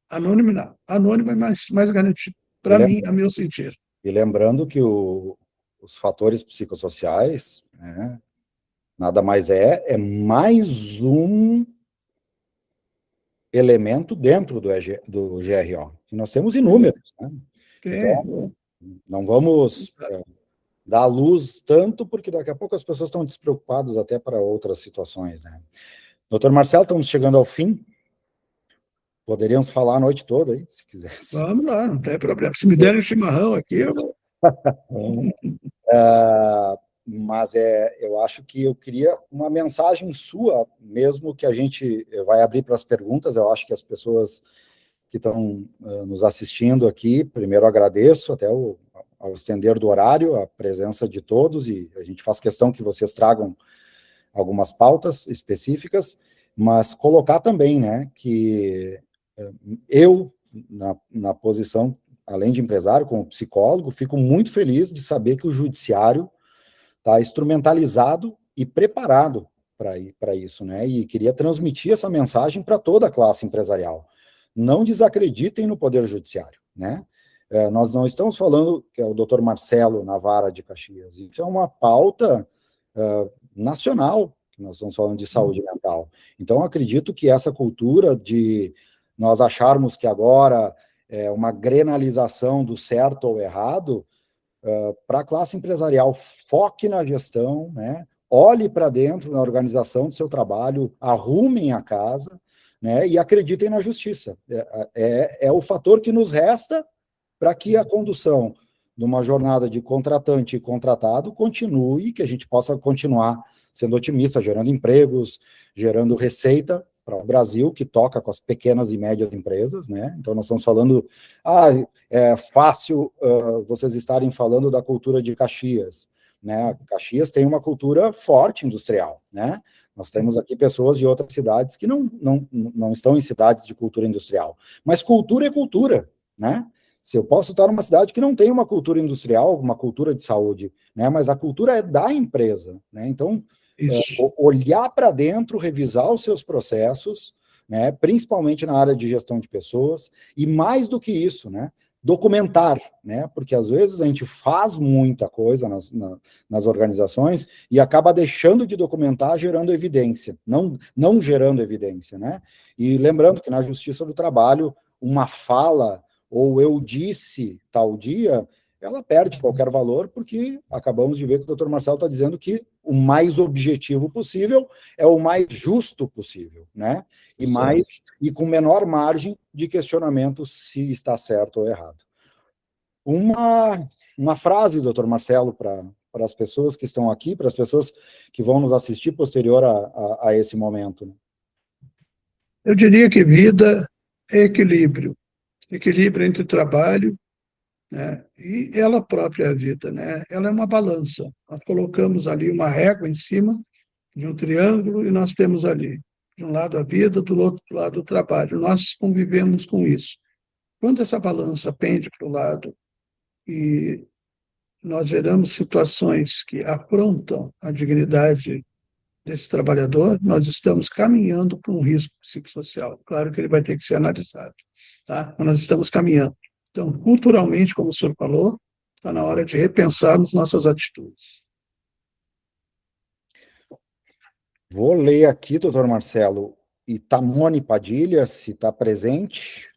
anônimo não. Anônimo é mais garantido,
E,
para mim, a meu sentir.
e lembrando que os fatores psicossociais, né, nada mais é mais um elemento dentro do GRO. E nós temos inúmeros, né? Então, não vamos dar luz tanto, porque daqui a pouco as pessoas estão despreocupadas até para outras situações, né? Doutor Marcelo, estamos chegando ao fim. Poderíamos falar a noite toda aí, se quisesse.
Vamos lá, não tem problema. Se me derem um chimarrão aqui, eu vou.
Mas eu acho que eu queria uma mensagem sua, mesmo que a gente vai abrir para as perguntas. Eu acho que as pessoas que estão nos assistindo aqui, primeiro agradeço até ao estender do horário, a presença de todos, e a gente faz questão que vocês tragam algumas pautas específicas, mas colocar também, né, que eu, na posição, além de empresário, como psicólogo, fico muito feliz de saber que o judiciário está instrumentalizado e preparado para isso, né? E queria transmitir essa mensagem para toda a classe empresarial. Não desacreditem no Poder Judiciário, né? Nós não estamos falando que é o doutor Marcelo na vara de Caxias. Isso é uma pauta nacional, que nós estamos falando de saúde mental. Então, acredito que essa cultura de nós acharmos que agora é uma grenalização do certo ou errado, para a classe empresarial, foque na gestão, né? Olhe para dentro na organização do seu trabalho, arrumem a casa, né? E acreditem na justiça. É o fator que nos resta para que a condução de uma jornada de contratante e contratado continue, que a gente possa continuar sendo otimista, gerando empregos, gerando receita para o Brasil, que toca com as pequenas e médias empresas, né? Então, nós estamos falando, é fácil vocês estarem falando da cultura de Caxias, né? Caxias tem uma cultura forte industrial, né? Nós temos aqui pessoas de outras cidades que não estão em cidades de cultura industrial, mas cultura é cultura, né? Se eu posso estar numa cidade que não tem uma cultura industrial, uma cultura de saúde, né? Mas a cultura é da empresa, né? Então, olhar para dentro, revisar os seus processos, né? Principalmente na área de gestão de pessoas, e mais do que isso, né? Documentar, né? Porque às vezes a gente faz muita coisa nas organizações e acaba deixando de documentar, gerando evidência, não gerando evidência, né? E lembrando que na Justiça do Trabalho, uma fala ou eu disse tal dia, ela perde qualquer valor, porque acabamos de ver que o doutor Marcelo está dizendo que o mais objetivo possível é o mais justo possível, né? E com menor margem de questionamento se está certo ou errado. Uma frase, doutor Marcelo, para as pessoas que estão aqui, para as pessoas que vão nos assistir posterior a esse momento. Né?
Eu diria que vida é equilíbrio. Equilíbrio entre o trabalho, né, e ela própria é a vida, né? Ela é uma balança. Nós colocamos ali uma régua em cima de um triângulo e nós temos ali, de um lado a vida, do outro lado o trabalho. Nós convivemos com isso. Quando essa balança pende para o lado e nós geramos situações que afrontam a dignidade desse trabalhador, nós estamos caminhando para um risco psicossocial. Claro que ele vai ter que ser analisado, tá? Mas nós estamos caminhando. Então, culturalmente, como o senhor falou, está na hora de repensarmos nossas atitudes.
Vou ler aqui, doutor Marcelo, Itamone Padilha, se está presente.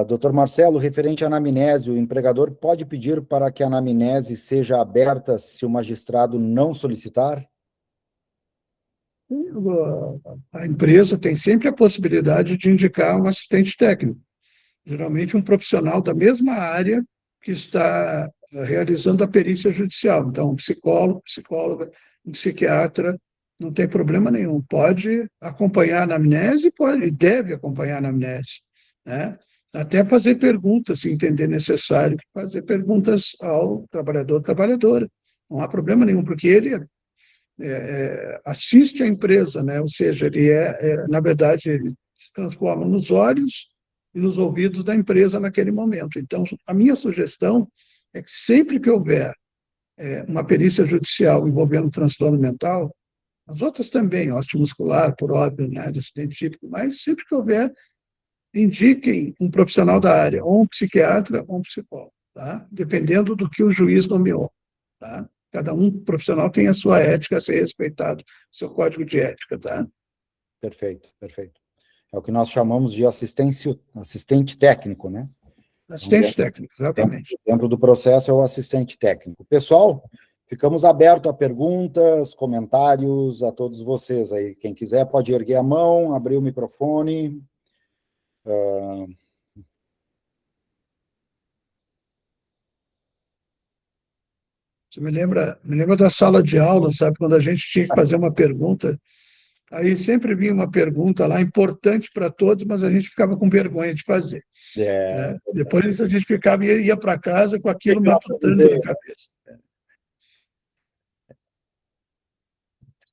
Doutor Marcelo, referente à anamnese, o empregador pode pedir para que a anamnese seja aberta se o magistrado não solicitar?
A empresa tem sempre a possibilidade de indicar um assistente técnico, geralmente um profissional da mesma área que está realizando a perícia judicial. Então, um psicólogo, psicóloga, um psiquiatra, não tem problema nenhum. Pode acompanhar a anamnese, pode, e deve acompanhar a anamnese, né? Até fazer perguntas, se entender necessário, fazer perguntas ao trabalhador, trabalhadora. Não há problema nenhum, porque ele assiste a empresa, né? Ou seja, ele na verdade, ele se transforma nos olhos e nos ouvidos da empresa naquele momento. Então, a minha sugestão é que sempre que houver uma perícia judicial envolvendo transtorno mental, as outras também, osteomuscular, por óbvio, né, de acidente típico, mas sempre que houver, indiquem um profissional da área, ou um psiquiatra ou um psicólogo, tá? Dependendo do que o juiz nomeou. Tá? Cada um profissional tem a sua ética a ser respeitado, seu código de ética. Tá?
Perfeito, perfeito. É o que nós chamamos de assistente técnico, né?
Assistente técnico, exatamente.
Dentro do processo é o assistente técnico. Pessoal, ficamos abertos a perguntas, comentários a todos vocês aí. Quem quiser pode erguer a mão, abrir o microfone.
Você me lembra da sala de aula, sabe? Quando a gente tinha que fazer uma pergunta, aí sempre vinha uma pergunta lá importante para todos, mas a gente ficava com vergonha de fazer. Né? Depois a gente ia para casa com aquilo matutando na cabeça.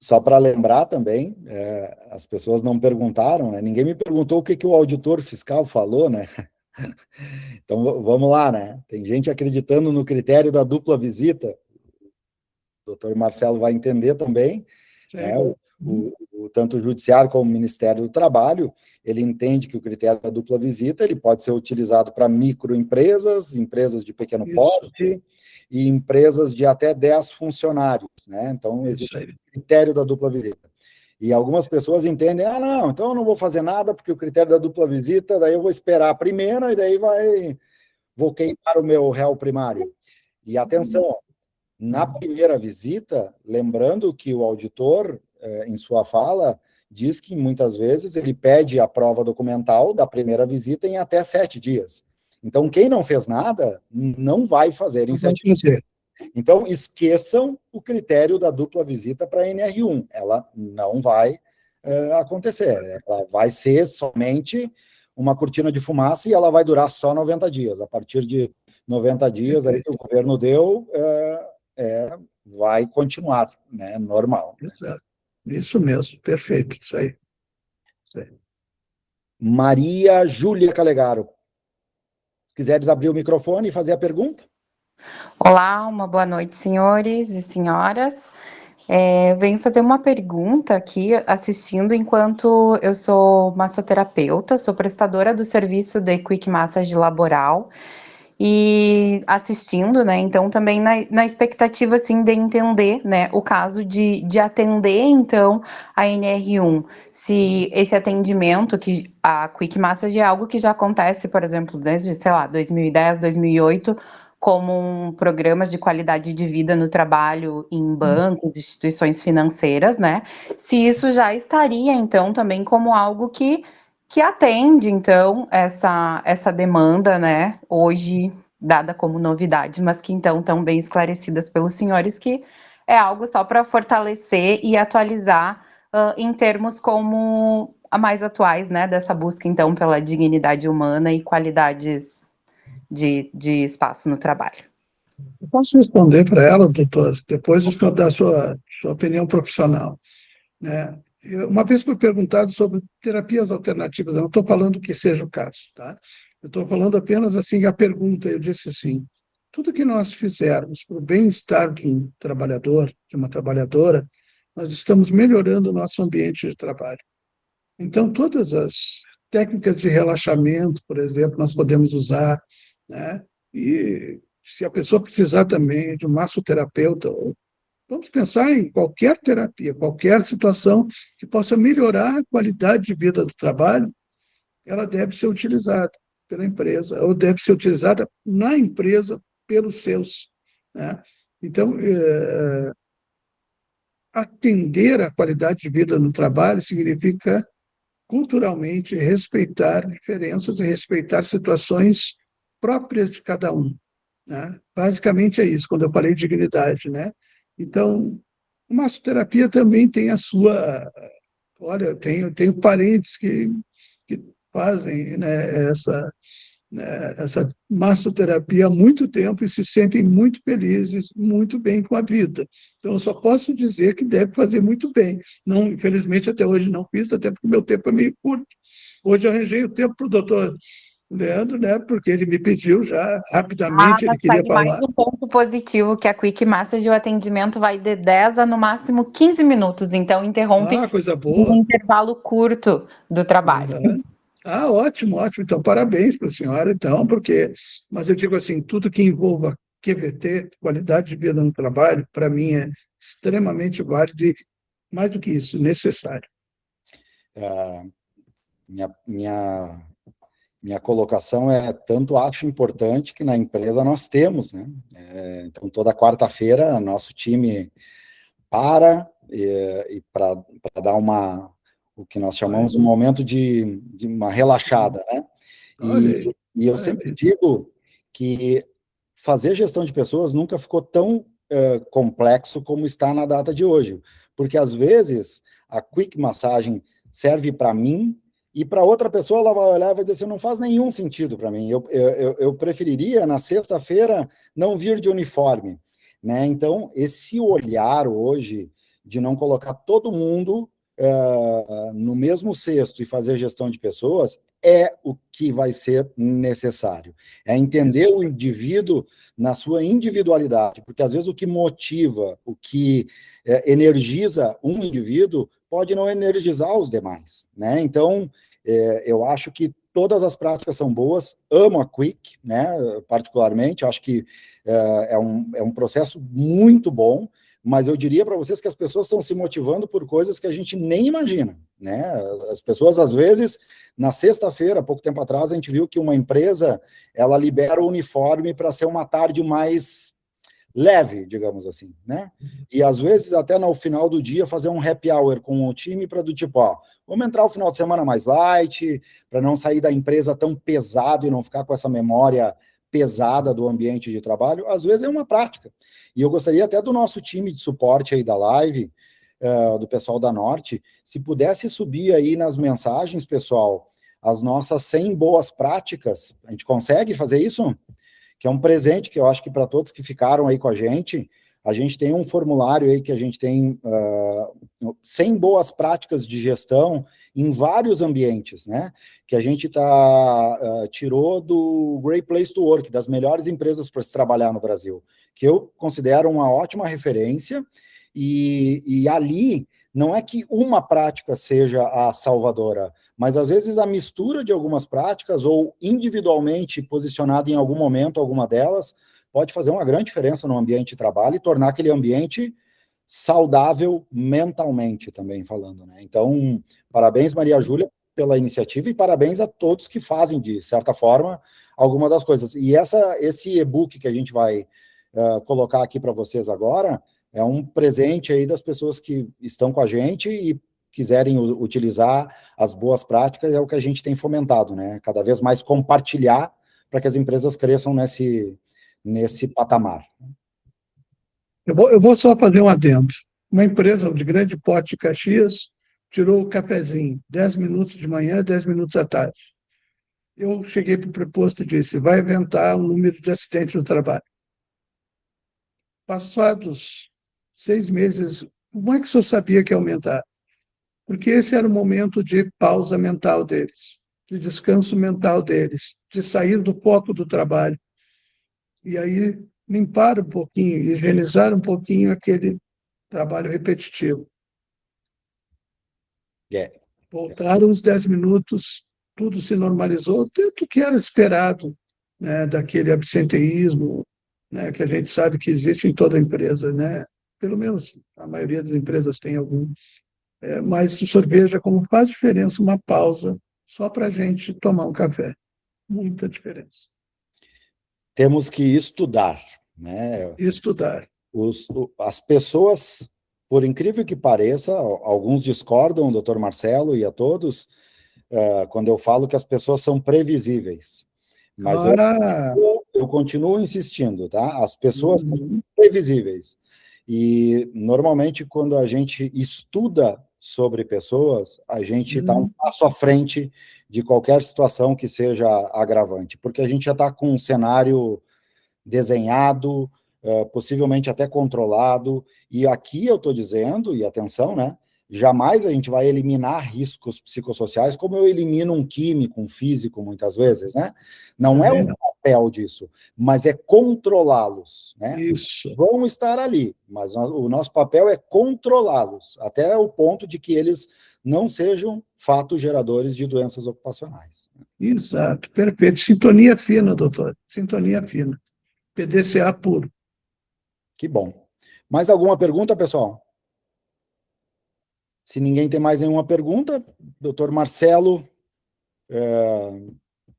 Só para lembrar também, as pessoas não perguntaram, né? Ninguém me perguntou o que o auditor fiscal falou, né? Então vamos lá, né? Tem gente acreditando no critério da dupla visita. O doutor Marcelo vai entender também, né? Tanto o Judiciário como o Ministério do Trabalho, ele entende que o critério da dupla visita ele pode ser utilizado para microempresas, empresas de pequeno porte e empresas de até 10 funcionários, né? Então, existe o critério da dupla visita. E algumas pessoas entendem, não, então eu não vou fazer nada porque o critério da dupla visita, daí eu vou esperar a primeira e daí vou queimar o meu réu primário. E atenção, na primeira visita, lembrando que o auditor, em sua fala, diz que muitas vezes ele pede a prova documental da primeira visita em até 7 dias. Então, quem não fez nada, não vai fazer em 7 dias. Então, esqueçam o critério da dupla visita para a NR1. Ela não vai acontecer. Ela vai ser somente uma cortina de fumaça e ela vai durar só 90 dias. A partir de 90 dias, aí que o governo deu, vai continuar, né, normal.
Exato. Isso mesmo, perfeito, isso aí.
Maria Júlia Calegaro. Se quiseres abrir o microfone e fazer a pergunta.
Olá, uma boa noite, senhores e senhoras. Venho fazer uma pergunta aqui, assistindo, enquanto eu sou massoterapeuta, sou prestadora do serviço de Quick Massage Laboral, e assistindo, né, então também na expectativa, assim, de entender, né, o caso de atender, então, a NR1, se esse atendimento, que a Quick Massage é algo que já acontece, por exemplo, desde, sei lá, 2010, 2008, como programas de qualidade de vida no trabalho em bancos, instituições financeiras, né, se isso já estaria, então, também como algo que atende, então, essa demanda, né, hoje dada como novidade, mas que, então, estão bem esclarecidas pelos senhores, que é algo só para fortalecer e atualizar em termos como a mais atuais, né, dessa busca, então, pela dignidade humana e qualidades de espaço no trabalho.
Eu posso responder para ela, doutor, depois de estudar a sua opinião profissional. Né? Uma vez foi perguntado sobre terapias alternativas, eu não estou falando que seja o caso, tá? Eu estou falando apenas assim, a pergunta, eu disse assim, tudo que nós fizermos para o bem-estar de um trabalhador, de uma trabalhadora, nós estamos melhorando o nosso ambiente de trabalho. Então, todas as técnicas de relaxamento, por exemplo, nós podemos usar, né? E se a pessoa precisar também de um massoterapeuta, vamos pensar em qualquer terapia, qualquer situação que possa melhorar a qualidade de vida do trabalho, ela deve ser utilizada pela empresa, ou deve ser utilizada na empresa pelos seus. Né? Então, atender a qualidade de vida no trabalho significa, culturalmente, respeitar diferenças e respeitar situações próprias de cada um. Né? Basicamente é isso, quando eu falei de dignidade. Né? Então, massoterapia também tem a sua... Olha, eu tenho parentes que fazem, né, essa massoterapia há muito tempo e se sentem muito felizes, muito bem com a vida. Então, eu só posso dizer que deve fazer muito bem. Não, infelizmente, até hoje não fiz, até porque o meu tempo é meio curto. Hoje eu arranjei o tempo para o doutor Leandro, né, porque ele me pediu já rapidamente, ele
Mas tá
queria
aí mais
falar.
um ponto positivo, que a Quick Massage, o atendimento vai de 10 a no máximo 15 minutos, então interrompe
Ah, coisa
um
boa.
intervalo curto do trabalho.
Aham. Ah, ótimo, ótimo. Então, parabéns para a senhora, então, porque... Mas eu digo assim, tudo que envolva QVT, qualidade de vida no trabalho, para mim é extremamente válido e, mais do que isso, necessário.
Ah, minha, minha, minha colocação é, tanto acho importante que na empresa nós temos, né? Então, toda quarta-feira, nosso time para e para dar o que nós chamamos um momento de uma relaxada, né?
Olha
E,
aí,
e eu sempre
parabéns.
digo que fazer gestão de pessoas nunca ficou tão complexo como está na data de hoje, porque às vezes a Quick Massagem serve para mim e para outra pessoa ela vai olhar e vai dizer assim, não faz nenhum sentido para mim, eu preferiria na sexta-feira não vir de uniforme, né? Então, esse olhar hoje de não colocar todo mundo no mesmo cesto e fazer gestão de pessoas é o que vai ser necessário. É entender
Isso.
o indivíduo na sua individualidade, porque às vezes o que motiva, o que energiza um indivíduo pode não energizar os demais, né? Então, eu acho que todas as práticas são boas, amo a Quick, né, particularmente, acho que é um processo muito bom, mas eu diria para vocês que as pessoas estão se motivando por coisas que a gente nem imagina, né? As pessoas, às vezes, na sexta-feira, pouco tempo atrás, a gente viu que uma empresa, ela libera o uniforme para ser uma tarde mais leve, digamos assim, né? E às vezes até no final do dia fazer um happy hour com o time para do tipo, ó, vamos entrar o final de semana mais light, para não sair da empresa tão pesado e não ficar com essa memória pesada do ambiente de trabalho, às vezes é uma prática. E eu gostaria até do nosso time de suporte aí da live, do pessoal da Norte, se pudesse subir aí nas mensagens, pessoal, as nossas 100 boas práticas, a gente consegue fazer isso? Que é um presente que eu acho que para todos que ficaram aí com a gente tem um formulário aí que a gente tem 100 boas práticas de gestão em vários ambientes, né? Que a gente tirou do Great Place to Work, das melhores empresas para se trabalhar no Brasil, que eu considero uma ótima referência, e ali não é que uma prática seja a salvadora, mas às vezes a mistura de algumas práticas ou individualmente posicionada em algum momento, alguma delas, pode fazer uma grande diferença no ambiente de trabalho e tornar aquele ambiente saudável mentalmente também falando, né? Então, parabéns, Maria Júlia, pela iniciativa e parabéns a todos que fazem, de certa forma, alguma das coisas. E esse e-book que a gente vai colocar aqui para vocês agora é um presente aí das pessoas que estão com a gente e quiserem utilizar as boas práticas, é o que a gente tem fomentado, né? Cada vez mais compartilhar para que as empresas cresçam nesse patamar.
Eu vou só fazer um adendo. Uma empresa de grande porte de Caxias tirou o cafezinho, 10 minutos de manhã, 10 minutos à tarde. Eu cheguei para o preposto e disse, vai aumentar o número de acidentes no trabalho. Passados 6 meses, como é que o senhor sabia que ia aumentar? Porque esse era o momento de pausa mental deles, de descanso mental deles, de sair do foco do trabalho. E aí limpar um pouquinho, higienizar um pouquinho aquele trabalho repetitivo. Voltaram os 10 minutos, tudo se normalizou, tanto que era esperado, né, daquele absenteísmo, né, que a gente sabe que existe em toda empresa, né? Pelo menos a maioria das empresas tem algum. Mas o senhor veja como faz diferença uma pausa só para a gente tomar um café. Muita diferença.
Temos que estudar, né?
Estudar.
As pessoas, por incrível que pareça, alguns discordam, doutor Marcelo e a todos, quando eu falo que as pessoas são previsíveis. Mas
Ah,
eu continuo insistindo, tá? As pessoas são
uhum.
previsíveis. E, normalmente, quando a gente estuda sobre pessoas, a gente está um passo à frente de qualquer situação que seja agravante, porque a gente já está com um cenário desenhado, possivelmente até controlado, e aqui eu estou dizendo, e atenção, né, jamais a gente vai eliminar riscos psicossociais como eu elimino um químico, um físico, muitas vezes, né? Não é o papel disso, mas é controlá-los, né?
Isso.
Vão estar ali, mas o nosso papel é controlá-los, até o ponto de que eles não sejam fatos geradores de doenças ocupacionais.
Exato, perfeito. Sintonia fina, doutor. Sintonia fina. PDCA puro.
Que bom. Mais alguma pergunta, pessoal? Se ninguém tem mais nenhuma pergunta, doutor Marcelo,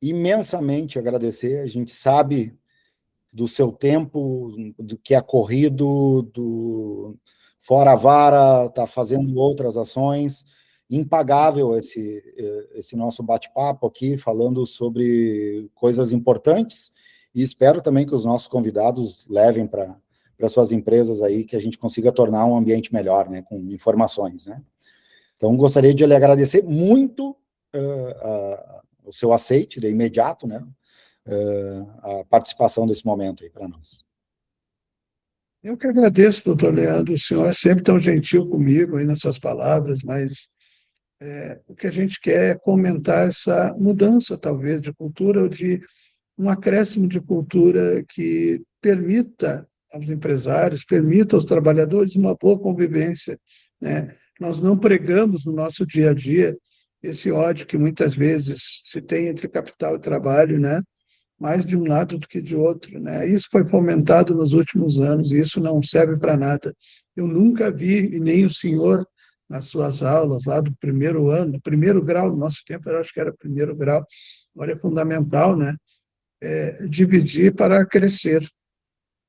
imensamente agradecer. A gente sabe do seu tempo, do que é corrido, do fora a vara, está fazendo outras ações. Impagável esse nosso bate-papo aqui, falando sobre coisas importantes, e espero também que os nossos convidados levem para suas empresas aí, que a gente consiga tornar um ambiente melhor, né, com informações, né. Então, gostaria de lhe agradecer muito o seu aceite de imediato, né, a participação desse momento aí para nós.
Eu que agradeço, doutor Leandro. O senhor é sempre tão gentil comigo aí nas suas palavras, mas o que a gente quer é fomentar essa mudança, talvez, de cultura, ou de um acréscimo de cultura que permita aos empresários, permita aos trabalhadores uma boa convivência, né? Nós não pregamos no nosso dia a dia esse ódio que muitas vezes se tem entre capital e trabalho, né? Mais de um lado do que de outro, né? Isso foi fomentado nos últimos anos e isso não serve para nada. Eu nunca vi, e nem o senhor, nas suas aulas lá do primeiro ano, do primeiro grau, no nosso tempo eu acho que era primeiro grau, agora é fundamental, né? Dividir para crescer.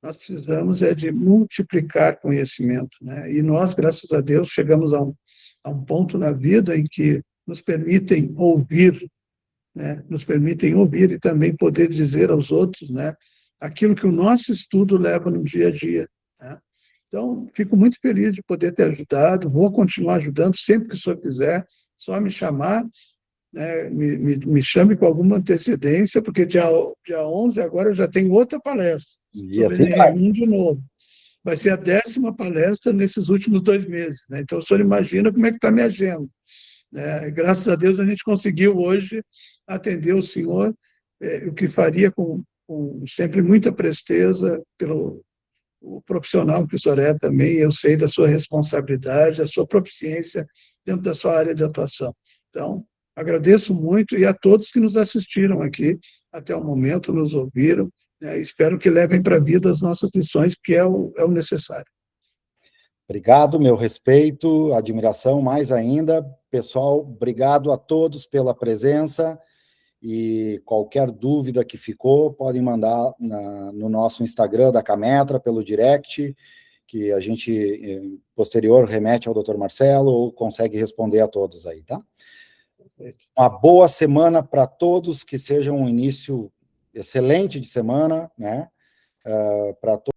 Nós precisamos de multiplicar conhecimento, né? E nós, graças a Deus, chegamos a um ponto na vida em que nos permitem ouvir, né? Nos permitem ouvir e também poder dizer aos outros, né, aquilo que o nosso estudo leva no dia a dia, né? Então, fico muito feliz de poder ter ajudado, vou continuar ajudando sempre que o senhor quiser, só me chamar, né, me chame com alguma antecedência, porque dia 11 agora eu já tenho outra palestra
E
sobre
assim vai.
NR1 de novo. Vai ser a 10ª palestra nesses últimos 2 meses, né? Então, o senhor imagina como é que está a minha agenda, né? Graças a Deus, a gente conseguiu hoje atender o senhor, o que faria com sempre muita presteza pelo o profissional que o senhor é também. Eu sei da sua responsabilidade, da sua proficiência dentro da sua área de atuação. Então, agradeço muito e a todos que nos assistiram aqui até o momento, nos ouviram, né? Espero que levem para a vida as nossas lições, porque é o necessário.
Obrigado, meu respeito, admiração mais ainda. Pessoal, obrigado a todos pela presença, e qualquer dúvida que ficou, podem mandar no nosso Instagram da Cametra, pelo direct, que a gente, posterior, remete ao Dr. Marcelo, ou consegue responder a todos aí, tá? Uma boa semana para todos, que seja um início excelente de semana, né? Para todos.